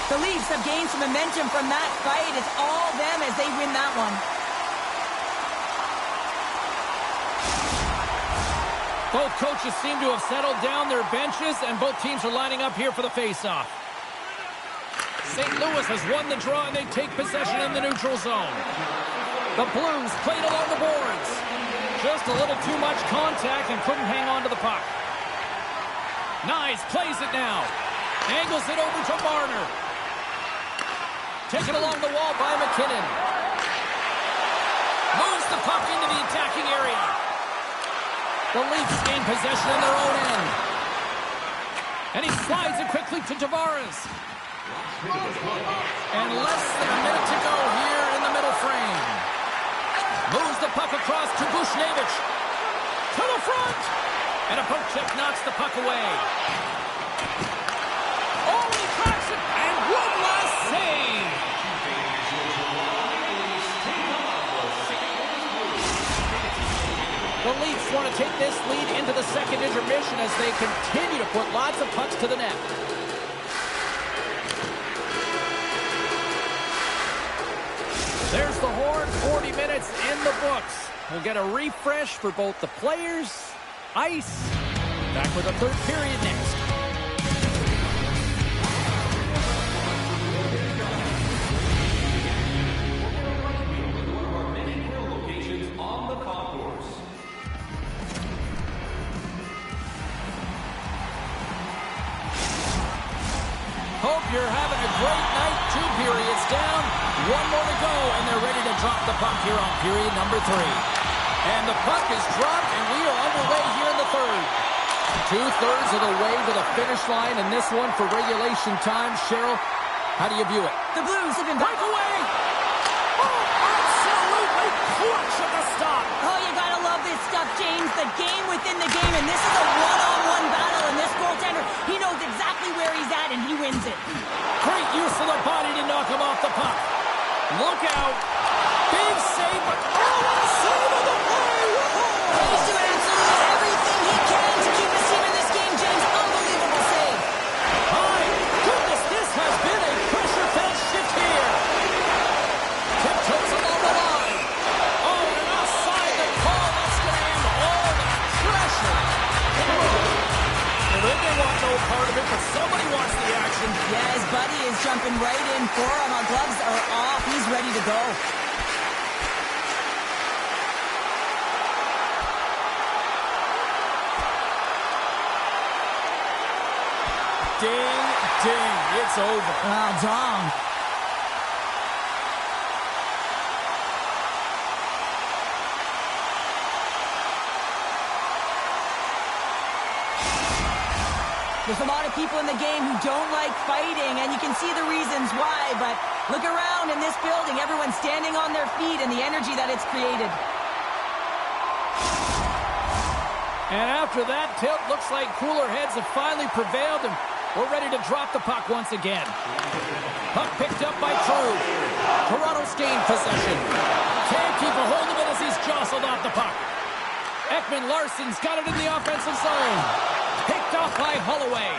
The Leafs have gained some momentum from that fight. It's all them as they win that one. Both coaches seem to have settled down their benches, and both teams are lining up here for the face-off. St. Louis has won the draw, and they take possession in the neutral zone. The Blues played along the boards. Just a little too much contact and couldn't hang on to the puck. Nyes plays it now. Angles it over to Marner. Taken along the wall by McKinnon. Moves the puck into the attacking area. The Leafs gain possession in their own end. And he slides it quickly to Tavares. And less than a minute to go here in the middle frame. Moves the puck across to Bushnevich. To the front. And a poke check knocks the puck away. Oh, he cracks it. And one last save. The Leafs want to take this lead into the second intermission as they continue to put lots of pucks to the net. There's the horn, 40 minutes in the books. We'll get a refresh for both the players, ice. Back with the third period next. Hope you're having a great night. 2 periods down, 1 more to go, and they're ready to drop the puck here on period number 3. And the puck is dropped, and we are underway here in the third. 2/3 of the way to the finish line, and this one for regulation time. Cheryl, how do you view it? The Blues have been Breakaway! Oh, absolutely clutch at the stop. Oh, you gotta love this stuff, James. The game within the game, and this is a one-on-one battle, and this goaltender, he knows exactly where he's at, and he wins it. Great use of the body to knock him off the puck. Look out. Big save, but oh, what a save of the play! He's doing absolutely everything he can to keep his team in this game, James. Unbelievable save. My goodness, this has been a pressure-felt shift here. Tiptoes along the line. Oh, and an offside the call. That's going to end all that pressure. Well, they didn't want no part of it, but somebody wants the action. Yeah, his buddy is jumping right in for him. Our gloves are off. He's ready to go. Ding, ding. It's over. Wow, Dom. There's a lot of people in the game who don't like fighting, and you can see the reasons why, but look around in this building. Everyone's standing on their feet and the energy that it's created. And after that tilt, looks like cooler heads have finally prevailed, and we're ready to drop the puck once again. Puck picked up by True. Toronto's gained possession. Can't keep a hold of it as he's jostled off the puck. Ekman Larsson's got it in the offensive zone. Picked off by Holloway.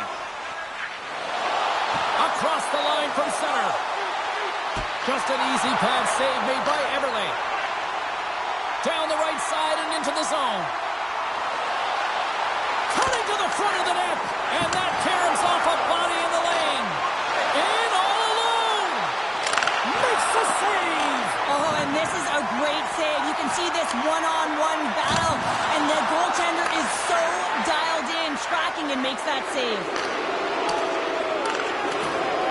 Across the line from center. Just an easy pad save made by Everly. Down the right side and into the zone. Cutting to the front of the net. And that caroms off a body in the lane. In all alone. Makes the save. Oh, and this is a great save. You can see this one-on-one battle, and the goaltender is so dialed in, tracking, and makes that save.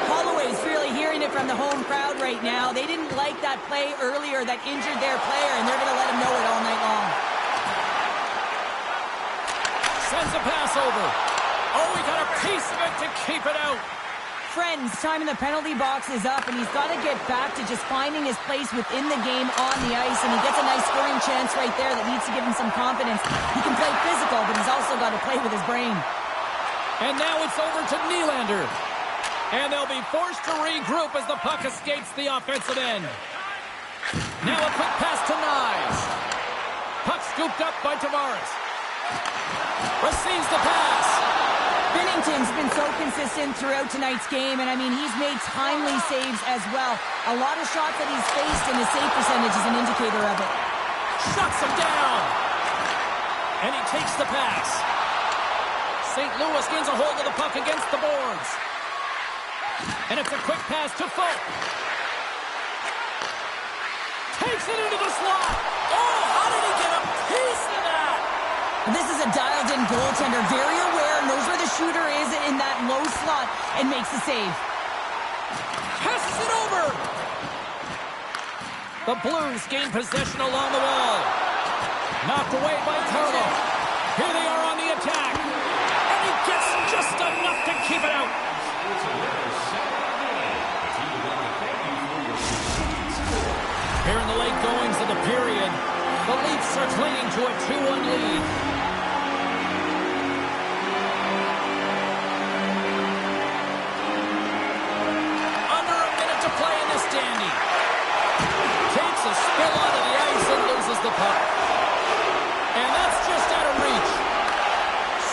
Holloway's really hearing it from the home crowd right now. They didn't like that play earlier that injured their player, and they're going to let him know it all night long. Sends a pass over. Oh, he got a piece of it to keep it out. Friends, time in the penalty box is up, and he's got to get back to just finding his place within the game on the ice, and he gets a nice scoring chance right there that needs to give him some confidence. He can play physical, but he's also got to play with his brain. And now it's over to Nylander. And they'll be forced to regroup as the puck escapes the offensive end. Now a quick pass to Nyes. Puck scooped up by Tavares. Receives the pass. Binnington's been so consistent throughout tonight's game, and I mean, he's made timely saves as well. A lot of shots that he's faced, and his save percentage is an indicator of it. Shuts him down. And he takes the pass. St. Louis gains a hold of the puck against the boards. And it's a quick pass to Folk. Takes it into the slot. Oh, how did he get a piece of that? This is a dialed-in goaltender, very aware, knows where the shooter is in that low slot, and makes the save. Passes it over. The Blues gain possession along the wall. Knocked away by Carlo. Here they are on the attack. And he gets just enough to keep it out. Here in the late goings of the period, the Leafs are clinging to a 2-1 lead. Under a minute to play in this dandy. Takes a spill onto the ice and loses the puck. And that's just out of reach.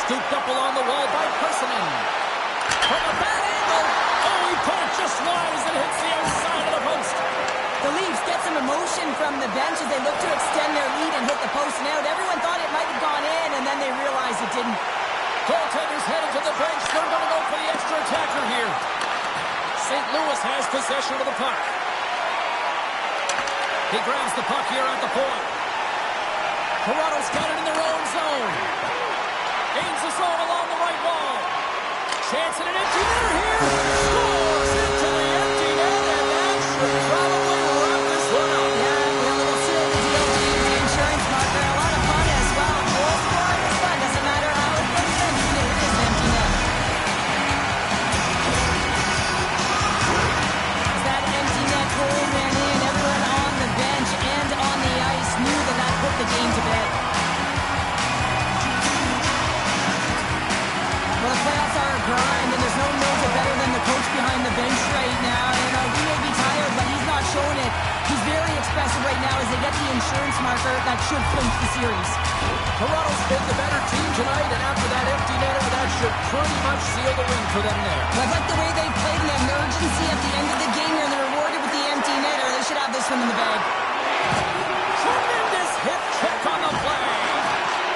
Scooped up along the wall by Persinen. From a bad angle. Oh, he put it just wide as it hits the outside of the post. The Leafs get some emotion from the bench as they look to extend their lead and hit the post and out. Everyone thought it might have gone in, and then they realized it didn't. Goaltenders headed to the bench. They're going to go for the extra attacker here. St. Louis has possession of the puck. He grabs the puck here at the point. Toronto's got it in their own zone. Gains the zone along the right wall. Chance at an empty netter here. Scores into the empty net, and that should probably wrap this one up. Yeah, a little seal the deal with the empty insurance marker. A lot of fun as well. Goal scoring is fun. Doesn't matter how it gets in, even if it is an empty net. As that empty net goal went in, everyone on the bench and on the ice knew that that put the game to bed. Well, the playoffs are a grind, and there's no knows it better than the coach behind the bench right now. You know, he may be tired, but he's not showing it. He's very expressive right now as they get the insurance marker that should clinch the series. Toronto's been the better team tonight, and after that empty netter, that should pretty much seal the win for them there. I like the way they played an emergency at the end of the game here, and they're rewarded with the empty netter. They should have this one in the bag. Tremendous hip check on the play.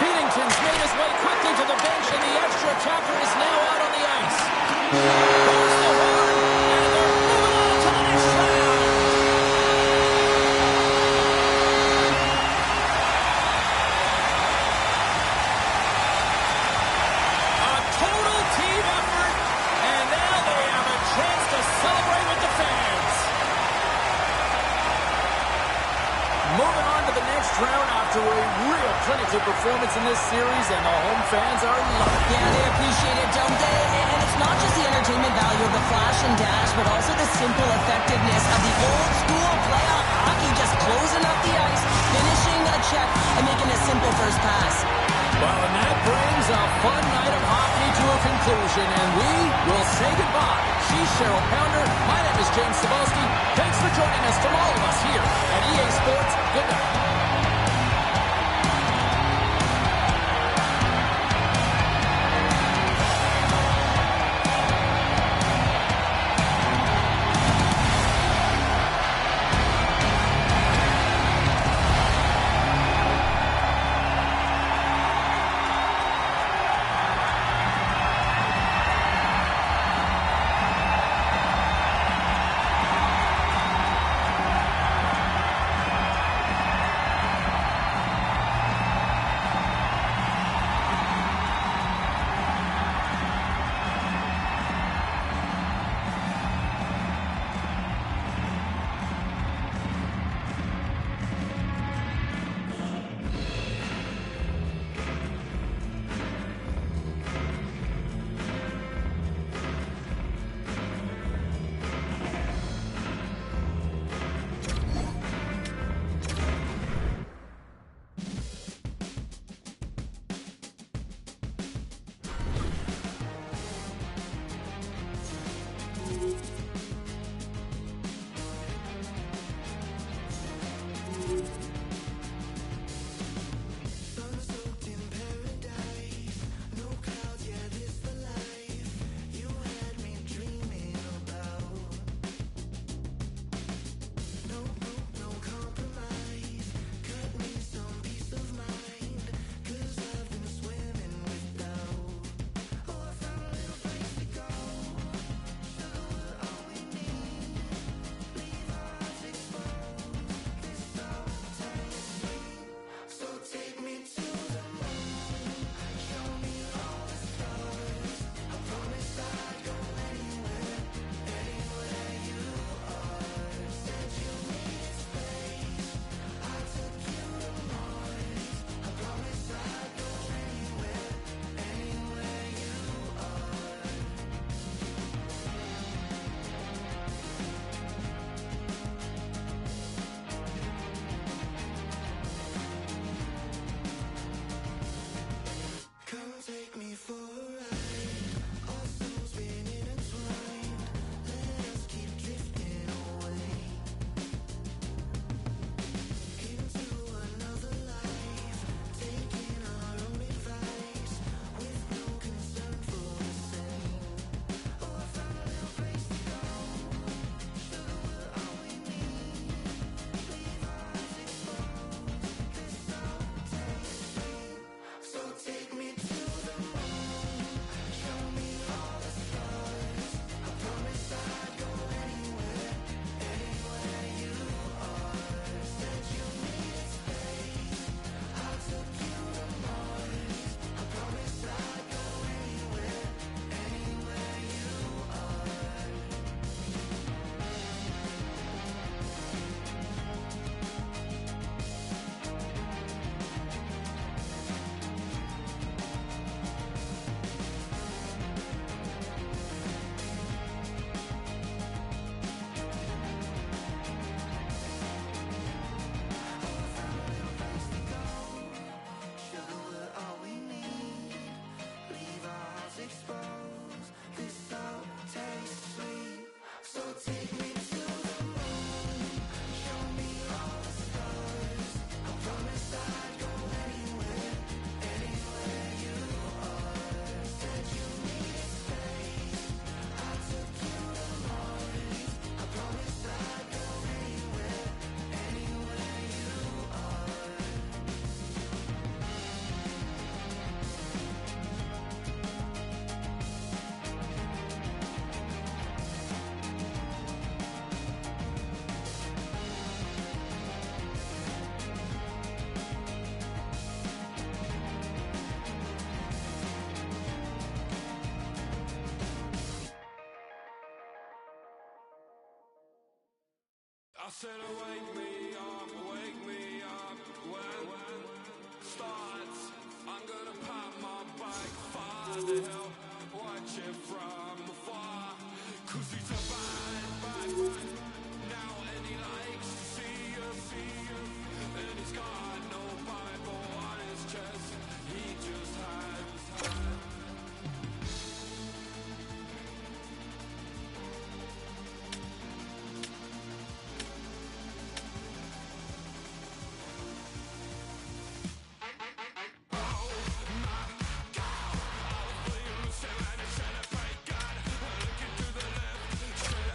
Binnington's made his way quickly to the bench, and the extra attacker is now out on the ice. Goes the horn, and they're moving on to the next round. A total team effort, and now they clinical performance in this series, and the home fans are loving it. Yeah, they appreciate it, don't they? And it's not just the entertainment value of the flash and dash, but also the simple effectiveness of the old school playoff hockey, just closing up the ice, finishing a check, and making a simple first pass. Well, and that brings a fun night of hockey to a conclusion, and we will say goodbye. She's Cheryl Pounder. My name is James Cebulski. Thanks for joining us from all of us here at EA Sports. Good night. I said, wake me up when starts, I'm gonna pop my bike, far the hill, watch it from afar. Cause he's a bad now, and he likes to see you, and he's got no Bible on his chest, he just hides. Straight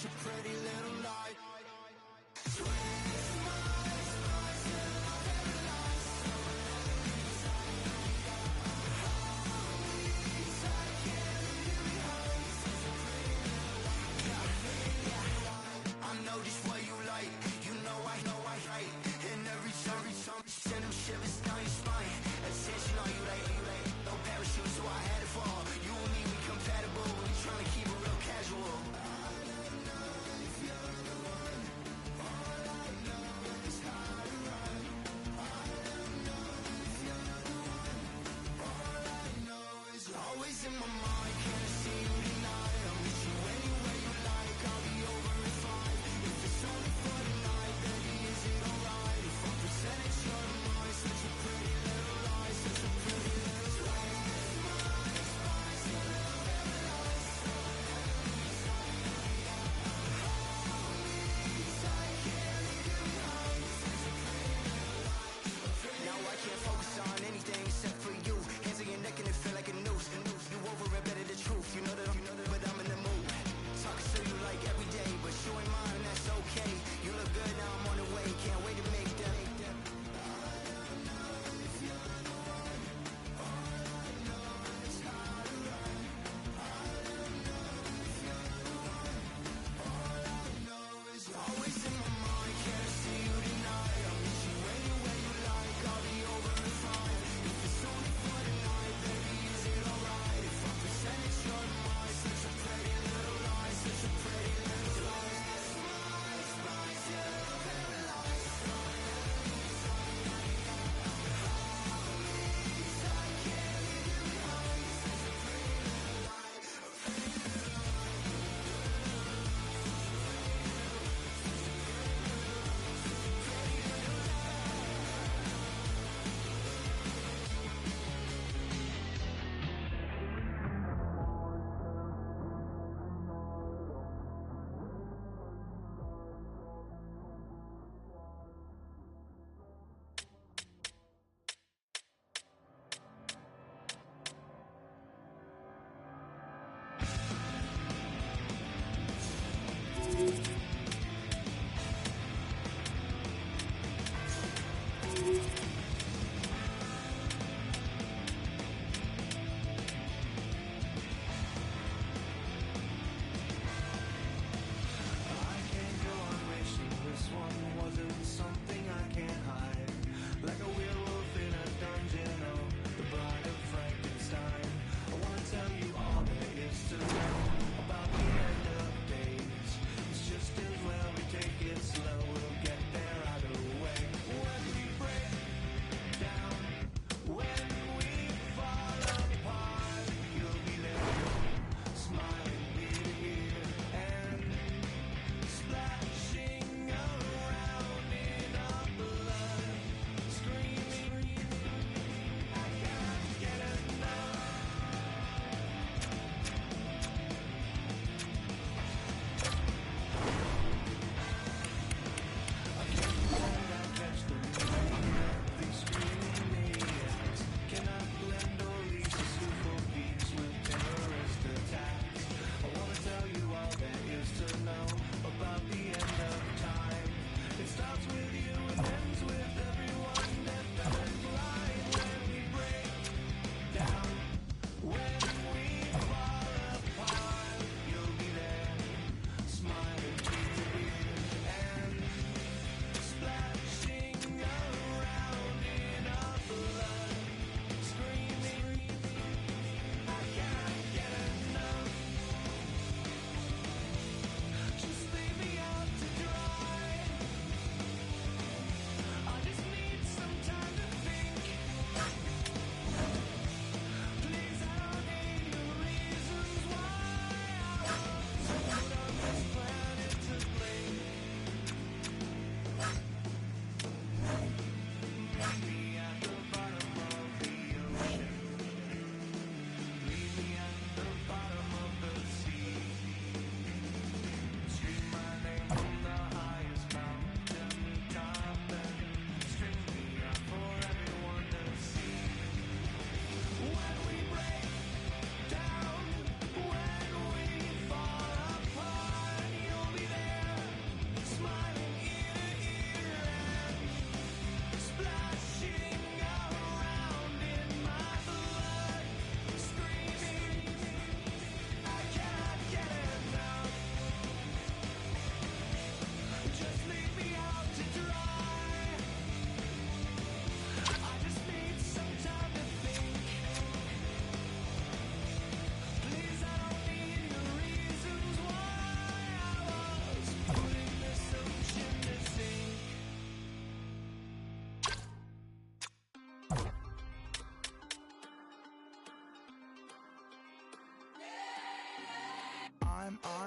such a pretty little lie. I know just what you like. You know I hate. And every time send them shivers down your spine. Attention, are you late? No parachute, so I had to fall. You and me, we compatible. We trying to keep it real casual. I don't know if you're the one. All I know is how to run. I don't know if you're the one. All I know is you're always in my mind. Can't see you tonight. I'll meet you anywhere you like. I'll be over in 5. If it's only for the night, baby, is it alright? If I pretend it's your mind, such a pretty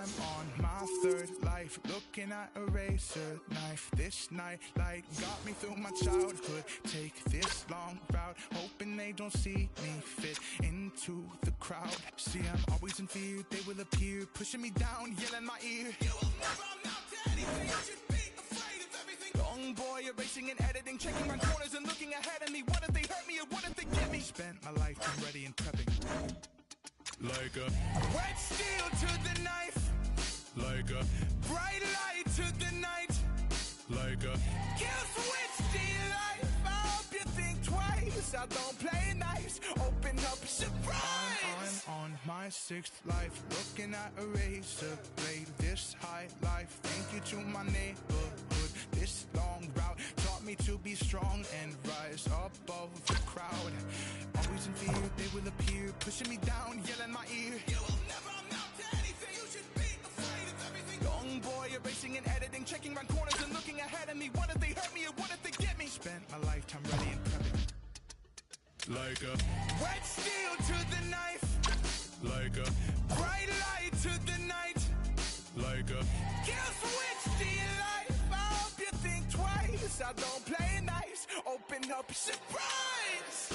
I'm on my third life, looking at a razor knife. This night light got me through my childhood. Take this long route, hoping they don't see me fit into the crowd. See, I'm always in fear, they will appear, pushing me down, yelling in my ear. You will never amount to anything, you should be afraid of everything. Young boy, erasing and editing, checking my corners and looking ahead of me. What if they hurt me or what if they get me? Spent my lifetime ready and prepping. Like a wet steel to the knife. Like a bright light to the night. Like a kill switch to your life. I hope you think twice. I don't play nice. Open up, surprise. I'm on my sixth life, looking at a razor blade. This high life, thank you to my neighborhood. This long route taught me to be strong and rise above the crowd. Always in fear, they will appear, pushing me down, yelling in my ear. You will never amount to anything, you should be afraid of everything. Young boy, erasing and editing, checking round corners and looking ahead of me. What if they hurt me or what if they get me? Spent my lifetime ready and prepping. Like a wet steel to the knife. Like a bright light to the night. Like a kill switch to your life. I hope you think twice. I don't play nice. Open up, surprise.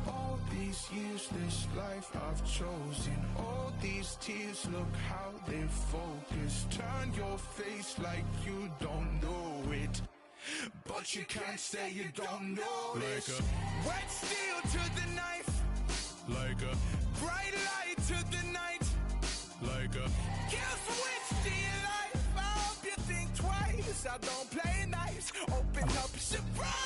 All these years, this life I've chosen. All these tears, look how they focus. Turn your face like you don't know it, but you can't say you don't know. Like a wet steel to the knife. Like a bright light to the night. Like a kill switch to your life. I hope you think twice. I don't play nice. Open up, surprise.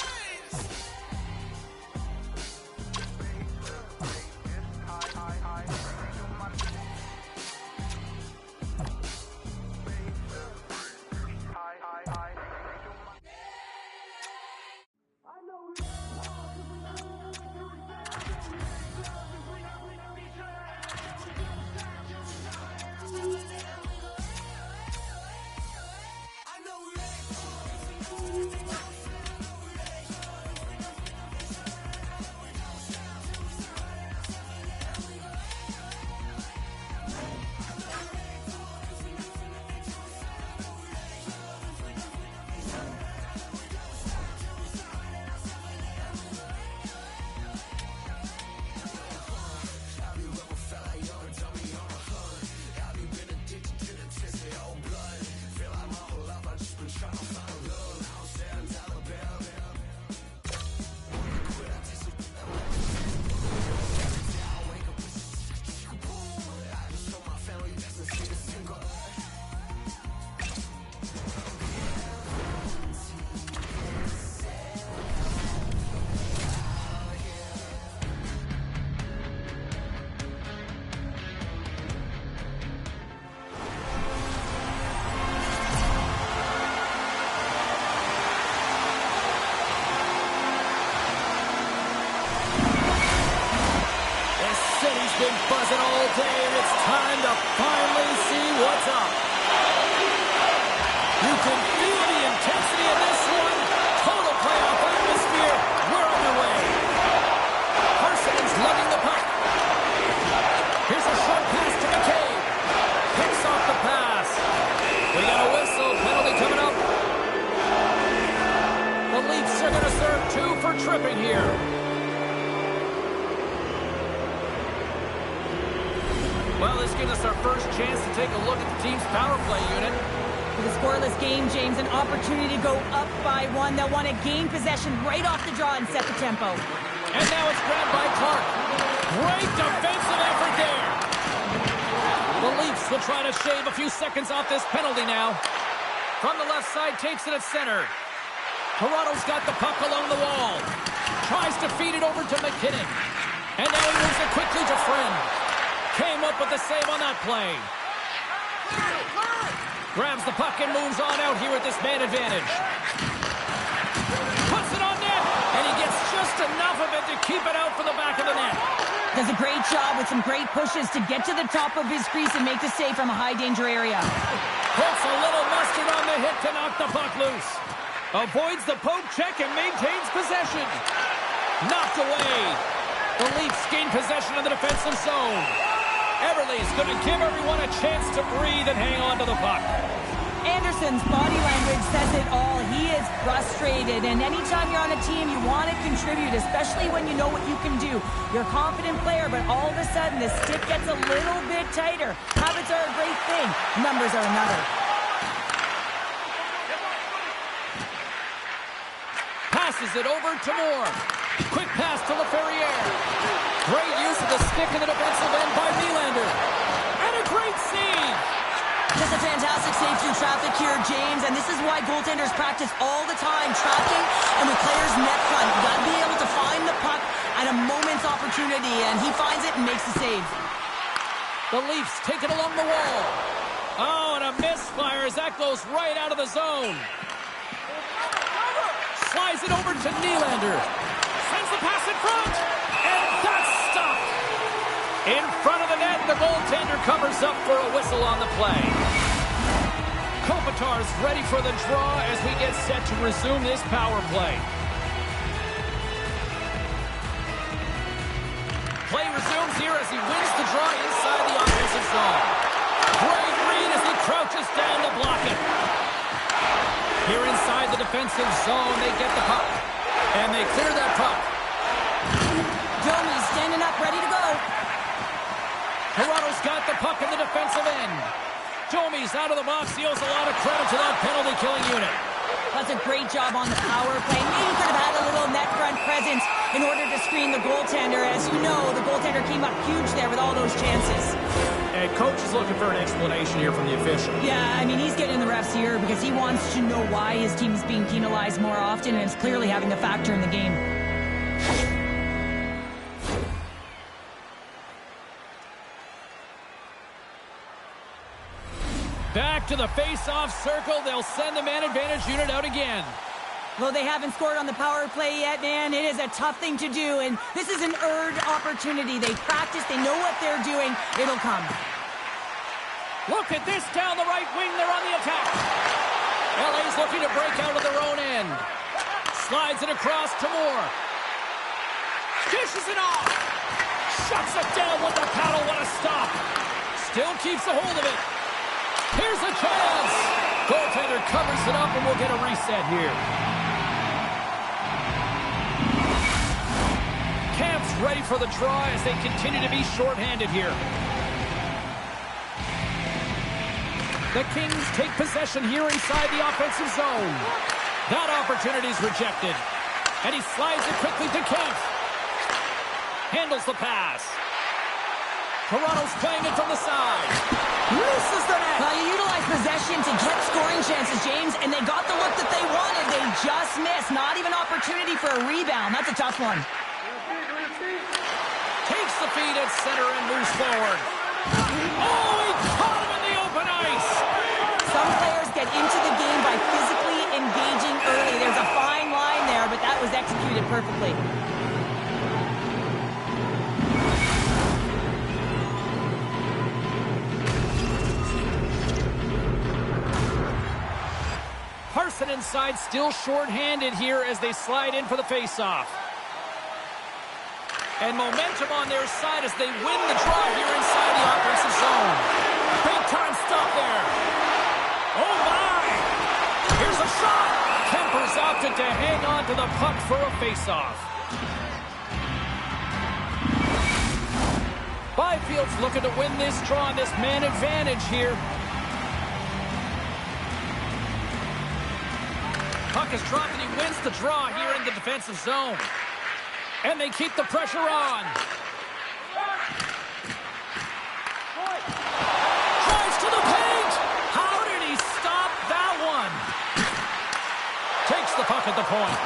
Buzzing all day, and it's time to finally see what's up. You can feel the intensity of this one. Total playoff atmosphere. We're underway. Parsons lugging the puck. Here's a short pass to McCabe. Picks off the pass. We got a whistle. Penalty coming up. The Leafs are going to serve 2 for tripping here. Well, this gives us our first chance to take a look at the team's power play unit. With a scoreless game, James, an opportunity to go up by 1. They'll want to gain possession right off the draw and set the tempo. And now it's grabbed by Clark. Great defensive effort there. The Leafs will try to shave a few seconds off this penalty now. From the left side, takes it at center. Toronto's got the puck along the wall. Tries to feed it over to McKinnon. And now he moves it quickly to Friend. Came up with the save on that play. Grabs the puck and moves on out here with this man advantage. Puts it on net, and he gets just enough of it to keep it out from the back of the net. Does a great job with some great pushes to get to the top of his crease and make the save from a high danger area. Puts a little mustard on the hit to knock the puck loose. Avoids the poke check and maintains possession. Knocked away. The Leafs gain possession of the defensive zone. Everly's going to give everyone a chance to breathe and hang on to the puck. Anderson's body language says it all. He is frustrated, and anytime you're on a team, you want to contribute, especially when you know what you can do. You're a confident player, but all of a sudden, the stick gets a little bit tighter. Habits are a great thing. Numbers are another. Passes it over to Moore. Quick pass to LaFerriere. Great use of the stick in the defensive end by Nylander. And a great save. Just a fantastic save through traffic here, James, and this is why goaltenders practice all the time, tracking and with players net front. You got to be able to find the puck at a moment's opportunity, and he finds it and makes the save. The Leafs take it along the wall. Oh, and a misfire as that goes right out of the zone. Slides it over to Nylander. Sends the pass in front. And that's stopped. In front of the net, the goaltender covers up for a whistle on the play. Kopitar's ready for the draw as we get set to resume this power play. Play resumes here as he wins the draw inside the offensive zone. Great read as he crouches down to block it. Here inside the defensive zone, they get the puck. And they clear that puck. Domi's standing up, ready to go. Toronto's got the puck in the defensive end. Domi's out of the box. He owes a lot of credit to that penalty-killing unit. That's a great job on the power play. Maybe could have had a little net front presence in order to screen the goaltender. As you know, the goaltender came up huge there with all those chances. And coach is looking for an explanation here from the official. Yeah, I mean, he's getting the refs here because he wants to know why his team is being penalized more often, and it's clearly having a factor in the game. Back to the face-off circle. They'll send the man advantage unit out again. Though they haven't scored on the power play yet, man, it is a tough thing to do, and this is an earned opportunity. They practice, they know what they're doing. It'll come. Look at this down the right wing. They're on the attack. LA's looking to break out of their own end. Slides it across to Moore. Dishes it off. Shuts it down with the paddle. What a stop. Still keeps a hold of it. Here's a chance. Goaltender covers it up, and we'll get a reset here. Camp's ready for the draw as they continue to be shorthanded here. The Kings take possession here inside the offensive zone. That opportunity's rejected. And he slides it quickly to Kemp. Handles the pass. Toronto's playing it from the side. Misses the net. Well, you utilize possession to get scoring chances, James, and they got the look that they wanted. They just missed. Not even opportunity for a rebound. That's a tough one. Takes the feed at center and moves forward. Oh, he caught him in the open ice. Some players get into the game by physically engaging early. There's a fine line there, but that was executed perfectly. Parson inside, still short-handed here as they slide in for the face-off. And momentum on their side as they win the draw here inside the offensive zone. Big-time stop there. Oh, my! Here's a shot. Kemper's opted to hang on to the puck for a face-off. Byfield's looking to win this draw on this man advantage here. Puck is dropped and he wins the draw here in the defensive zone. And they keep the pressure on. Drives to the paint. How did he stop that one? Takes the puck at the point.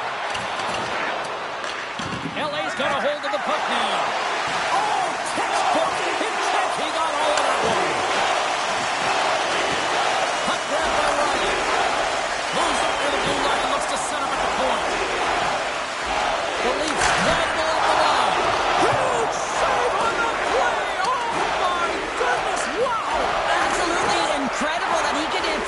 LA's got a hold of the puck now. Oh, textbook. Hit check. He got all of that one. Puck grab by Ryan. Moves up near the blue line and looks to set up at the point. The Leafs right along the line. Huge save on the play. Oh, my goodness. Wow. Absolutely incredible that he could hit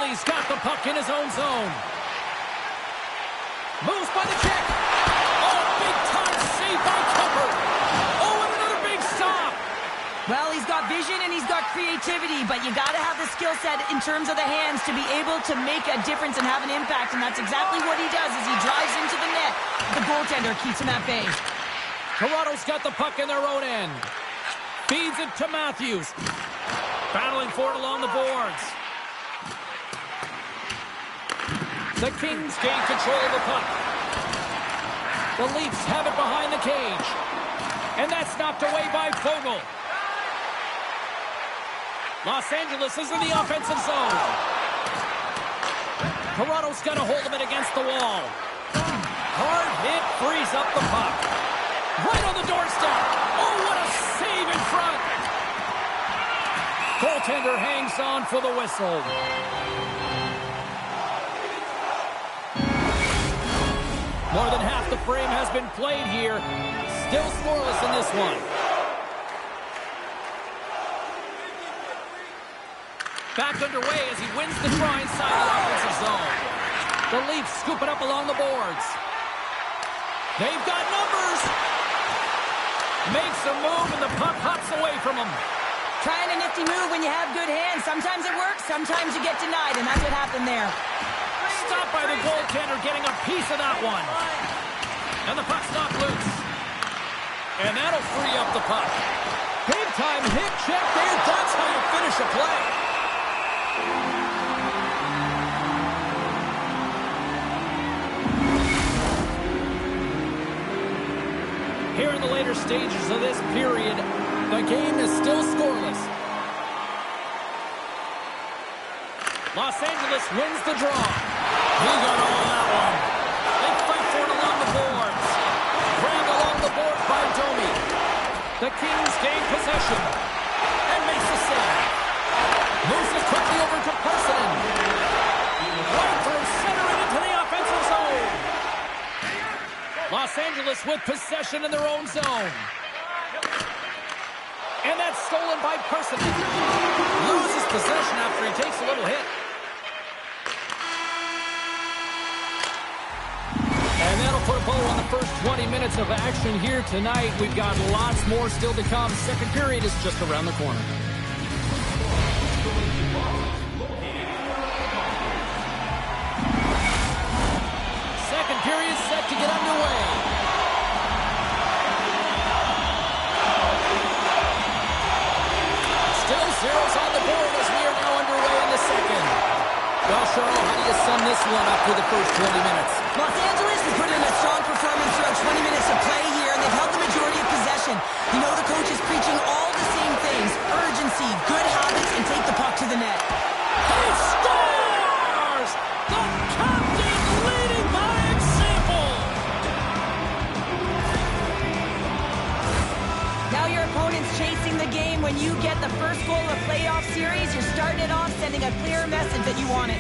Bailey's got the puck in his own zone. Moves by the check. Oh, big time save by Kemper. Oh, and another big stop. Well, he's got vision and he's got creativity, but you got to have the skill set in terms of the hands to be able to make a difference and have an impact, and that's exactly what he does as he drives into the net. The goaltender keeps him at bay. Toronto's got the puck in their own end. Feeds it to Matthews. Battling for it along the boards. The Kings gain control of the puck. The Leafs have it behind the cage. And that's knocked away by Fogle. Los Angeles is in the offensive zone. Toronto's got to hold him against the wall. Hard hit frees up the puck. Right on the doorstep. Oh, what a save in front. Goaltender hangs on for the whistle. More than half the frame has been played here. Still scoreless in this one. Back underway as he wins the try inside the offensive zone. The Leafs scoop it up along the boards. They've got numbers. Makes a move and the puck hops away from him. Trying a nifty move when you have good hands. Sometimes it works, sometimes you get denied, and that's what happened there. Stopped by the goaltender, getting a piece of that one. And the puck's knocked loose. And that'll free up the puck. Big time hit check there. That's how you finish a play. Here in the later stages of this period, the game is still scoreless. Los Angeles wins the draw. He got all on that one. They fight for it along the boards. Grabbed along the boards by Domi. The Kings gain possession and makes the save. Moves it quickly over to Parsonen. Right through center and into the offensive zone. Los Angeles with possession in their own zone. And that's stolen by Parsonen. Loses possession after he takes a little hit. And that'll put a bow on the first 20 minutes of action here tonight. We've got lots more still to come. Second period is just around the corner. Second period set to get underway. Still zeros on the board as we are now underway in the second. Well, Cheryl, how do you sum this one up through the first 20 minutes? Los Angeles has put in a strong performance throughout 20 minutes of play here, and they've held the majority of possession. You know the coach is preaching all the same things: urgency, good habits, and take the puck to the net. He scores! The captain leading by example! Now your opponent's chasing the game. When you get the first goal of a playoff series, you're starting it off sending a clear message that you want it.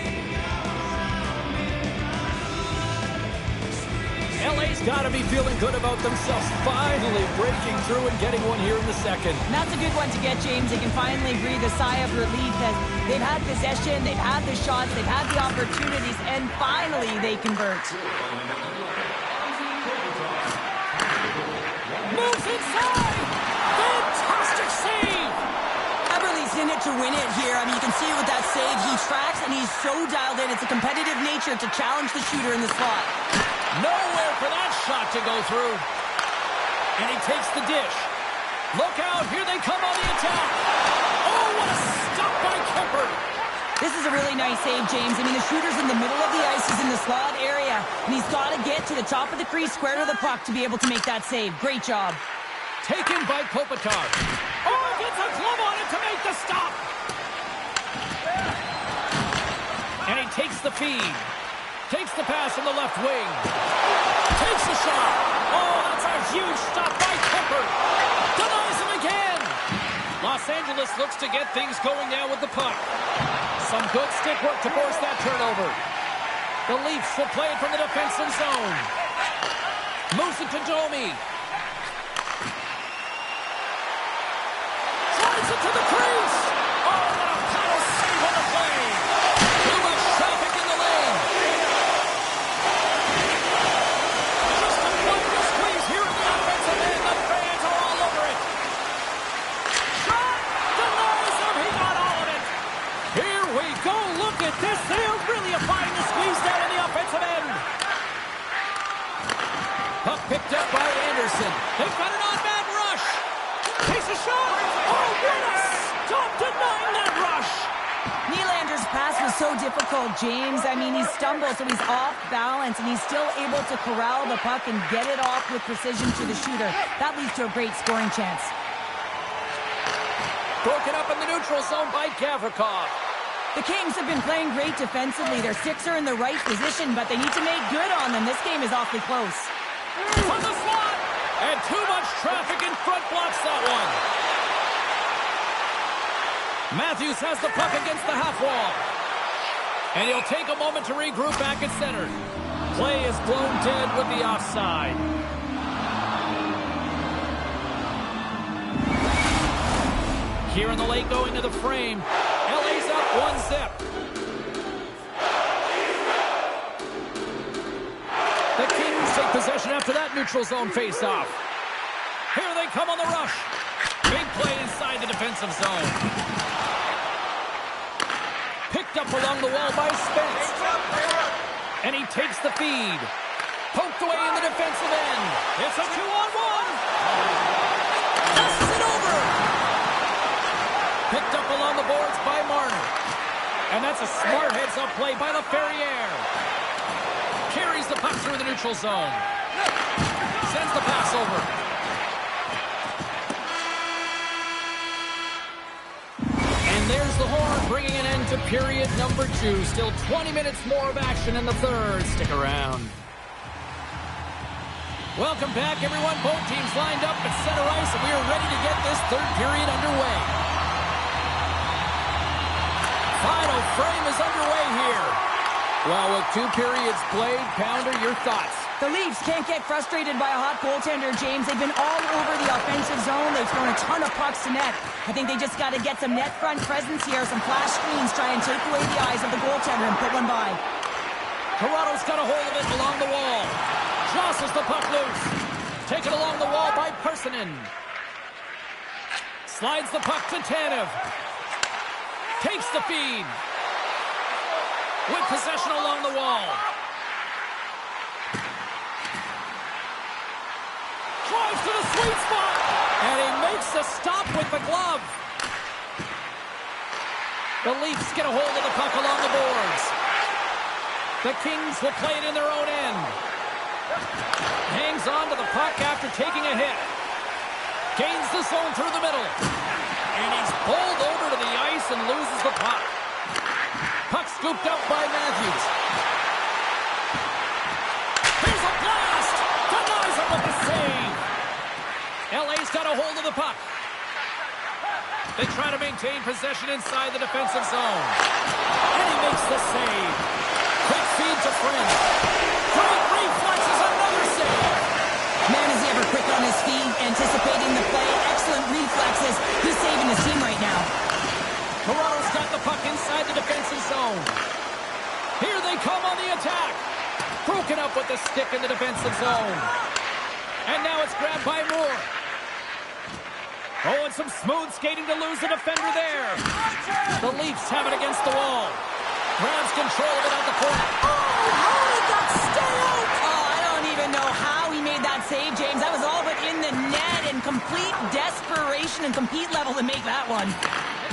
LA's got to be feeling good about themselves, finally breaking through and getting one here in the second. And that's a good one to get, James. They can finally breathe a sigh of relief as they've had possession, they've had the shots, they've had the opportunities, and finally they convert. Moves inside! Fantastic save! Eberle's in it to win it here. I mean, you can see it with that save. He tracks and he's so dialed in. It's a competitive nature to challenge the shooter in the slot. Nowhere for that shot to go through. And he takes the dish. Look out, here they come on the attack. Oh, what a stop by Kemper. This is a really nice save, James. I mean, the shooter's in the middle of the ice. He's in the slot area. And he's got to get to the top of the crease, square to the puck to be able to make that save. Great job. Taken by Kopitar. Oh, gets a glove on it to make the stop. And he takes the feed. Takes the pass from the left wing. Takes the shot. Oh, that's a huge stop by Kemper. Denies him again. Los Angeles looks to get things going now with the puck. Some good stick work to force that turnover. The Leafs will play it from the defensive zone. Moves it to Domi. Drives it to the crease. Oh, what a power save on the play. Too much difficult, James. I mean, he stumbles, so he's off balance, and he's still able to corral the puck and get it off with precision to the shooter. That leads to a great scoring chance. Broken up in the neutral zone by Gavrikov. The Kings have been playing great defensively. Their sticks are in the right position, but they need to make good on them. This game is awfully close. From the slot! And too much traffic in front blocks that one. Matthews has the puck against the half wall. And he'll take a moment to regroup back at center. Play is blown dead with the offside. Here in the late going to the frame. LA's up 1-0. The Kings take possession after that neutral zone face-off. Here they come on the rush. Big play inside the defensive zone. Picked up along the wall by Spence. And he takes the feed. Poked away in the defensive end. It's a 2-on-1. Passes it over. Picked up along the boards by Marner. And that's a smart heads-up play by LaFerriere. Carries the puck through the neutral zone. Sends the pass over. And there's the horn, bringing an end to period number 2. Still 20 minutes more of action in the third. Stick around. Welcome back, everyone. Both teams lined up at center ice, and we are ready to get this third period underway. Final frame is underway here. Well, with 2 periods played, Pounder, your thoughts? The Leafs can't get frustrated by a hot goaltender, James. They've been all over the offensive zone. They've thrown a ton of pucks to net. I think they just got to get some net front presence here, some flash screens, try and take away the eyes of the goaltender and put one by. Toronto's got a hold of it along the wall. Jostles the puck loose. Taken along the wall by Parssinen. Slides the puck to Tanev. Takes the feed. With possession along the wall. Drives to the sweet spot. And he makes a stop with the glove. The Leafs get a hold of the puck along the boards. The Kings will play it in their own end. Hangs on to the puck after taking a hit. Gains the zone through the middle. And he's bowled over to the ice and loses the puck. Puck scooped up by Matthews. Here's a blast! Denies him with the save. LA's got a hold of the puck. They try to maintain possession inside the defensive zone. And he makes the save. Quick feed to Friend. Great reflexes, another save. Man, is he ever quick on his feet, anticipating the play. Excellent reflexes. He's saving his team right now. Toronto's got the puck inside the defensive zone. Here they come on the attack. Broken up with the stick in the defensive zone. And now it's grabbed by Moore. Oh, and some smooth skating to lose the defender there. The Leafs have it against the wall. Grabs control of it at the corner. Oh, how did that stay out? Oh, I don't even know how he made that save, James. That was all but in the net and complete desperation and compete level to make that one.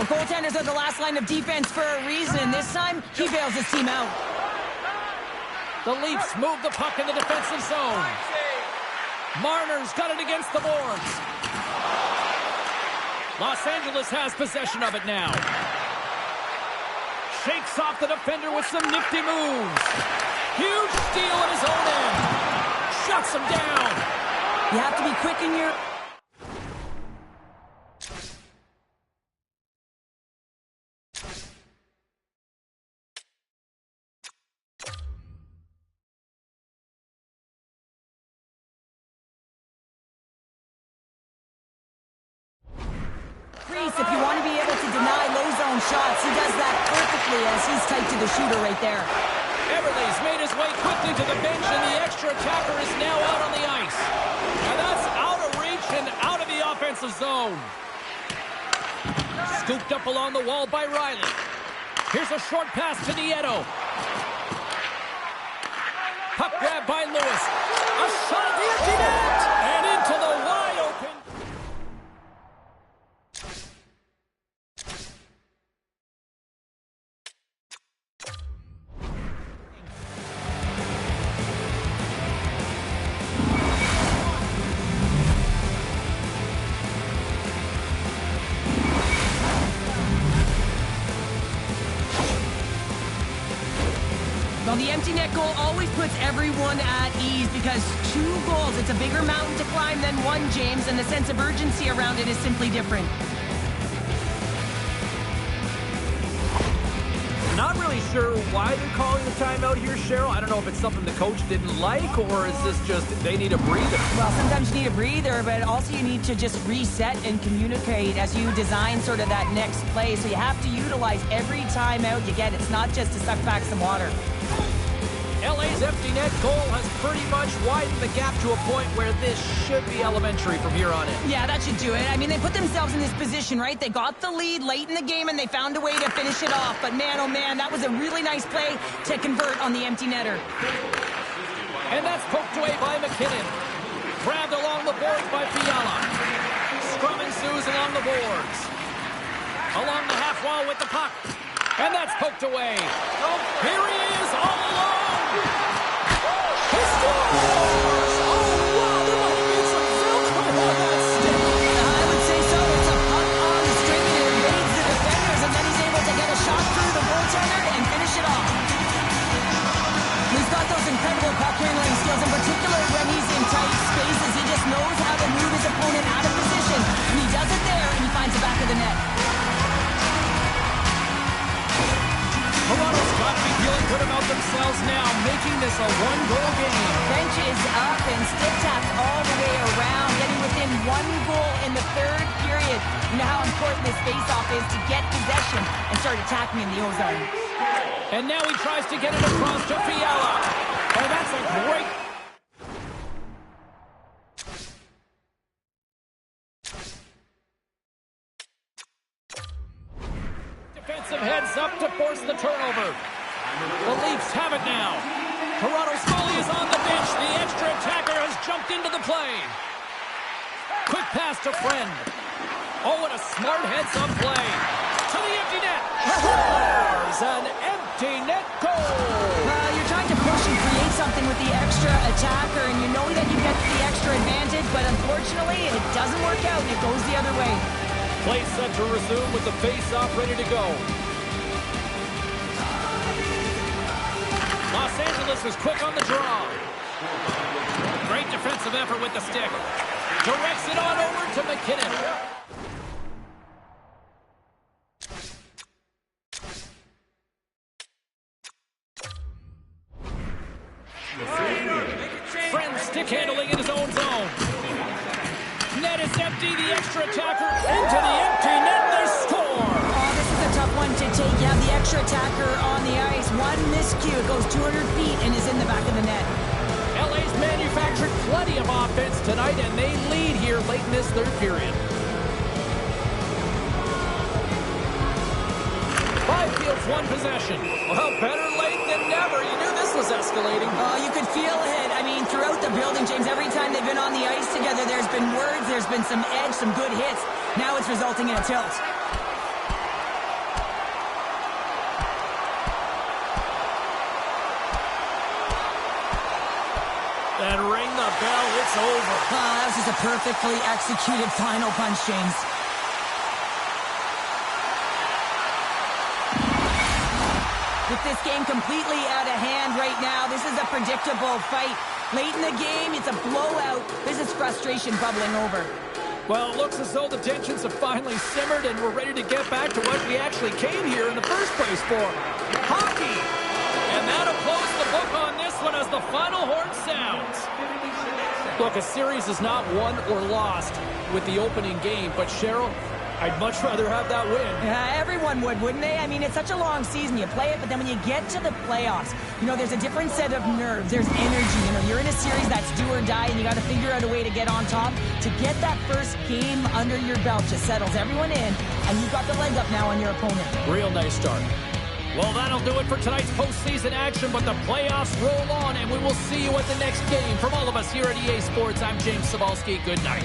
The goaltenders are the last line of defense for a reason. This time, he bails his team out. The Leafs move the puck in the defensive zone. Marner's got it against the boards. Los Angeles has possession of it now. Shakes off the defender with some nifty moves. Huge steal at his own end. Shuts him down. You have to be quick in your... if you want to be able to deny low zone shots. He does that perfectly as he's tight to the shooter right there. Everly's made his way quickly to the bench, and the extra attacker is now out on the ice. And that's out of reach and out of the offensive zone. Scooped up along the wall by Riley. Here's a short pass to Nieto. Puck grab by Lewis. A shot at the empty net! And into the wide open... Well, the empty net goal always puts everyone at ease because 2 goals, it's a bigger mountain to climb than 1, James, and the sense of urgency around it is simply different. Not really sure why they're calling the timeout here, Cheryl. I don't know if it's something the coach didn't like, or is this just they need a breather? Well, sometimes you need a breather, but also you need to just reset and communicate as you design sort of that next play. So you have to utilize every timeout you get. It's not just to suck back some water. LA's empty net goal has pretty much widened the gap to a point where this should be elementary from here on in. Yeah, that should do it. I mean, they put themselves in this position, right? They got the lead late in the game, and they found a way to finish it off. But man, oh man, that was a really nice play to convert on the empty netter. And that's poked away by McKinnon. Grabbed along the boards by Fiala. Scrum ensues along the boards. Along the half wall with the puck. And that's poked away. Here he is, all alone. He scores! Oh, wow, there might have been some Velcro on that stick. I would say so. It's a puck on the string, and it evades the defenders, and then he's able to get a shot through the goaltender and finish it off. He's got those incredible puck handling skills, in particular when he's in tight spaces. He just knows how to move his opponent out of position, and he does it there, and he finds the back of the net. Toronto's got to be feeling good about themselves now, making this a 1-goal game. Bench is up and stick tapped all the way around, getting within 1 goal in the 3rd period. You know how important this face-off is to get possession and start attacking in the O-zone. And now he tries to get it across to Fiala. Oh, that's a great... defensive heads up to force the turnover. The Leafs have it now. Toronto's goalie is on the bench. The extra attacker has jumped into the play. Quick pass to Friend. Oh, what a smart heads-up play. To the empty net. Scores an empty net goal. You're trying to push and create something with the extra attacker, and you know that you get the extra advantage, but unfortunately, it doesn't work out. It goes the other way. Play set to resume with the face-off ready to go. Los Angeles is quick on the draw. Great defensive effort with the stick. Directs it on over to McKinnon. Friend stick handling in his own zone. Net is empty, the extra attacker into the empty net, they score! Oh, this is a tough one to take. You have the extra attacker on the ice. One miscue, it goes 200 feet and is in the back of the net. LA's manufactured plenty of offense tonight, and they lead here late in this 3rd period. Byfield's 1 possession. Well, better late than never. You knew this was escalating. Oh, you could feel it. I mean, throughout the building, James, every time they've been on the ice together, there's been words, there's been some edge, some good hits. Now it's resulting in a tilt. And ring the bell, it's over. That was just a perfectly executed final punch, James. With this game completely out of hand right now, this is a predictable fight. Late in the game, it's a blowout. This is frustration bubbling over. Well, it looks as though the tensions have finally simmered and we're ready to get back to what we actually came here in the first place for. Hockey! And that'll close the book on this one as the final horn sounds. Look, a series is not won or lost with the opening game, but Cheryl, I'd much rather have that win. Yeah, everyone would, wouldn't they? I mean, it's such a long season. You play it, but then when you get to the playoffs, you know, there's a different set of nerves. There's energy. You know, you're in a series that's do or die, and you got to figure out a way to get on top. To get that first game under your belt just settles everyone in, and you've got the leg up now on your opponent. Real nice start. Well, that'll do it for tonight's postseason action, but the playoffs roll on, and we will see you at the next game. From all of us here at EA Sports, I'm James Cybulski. Good night.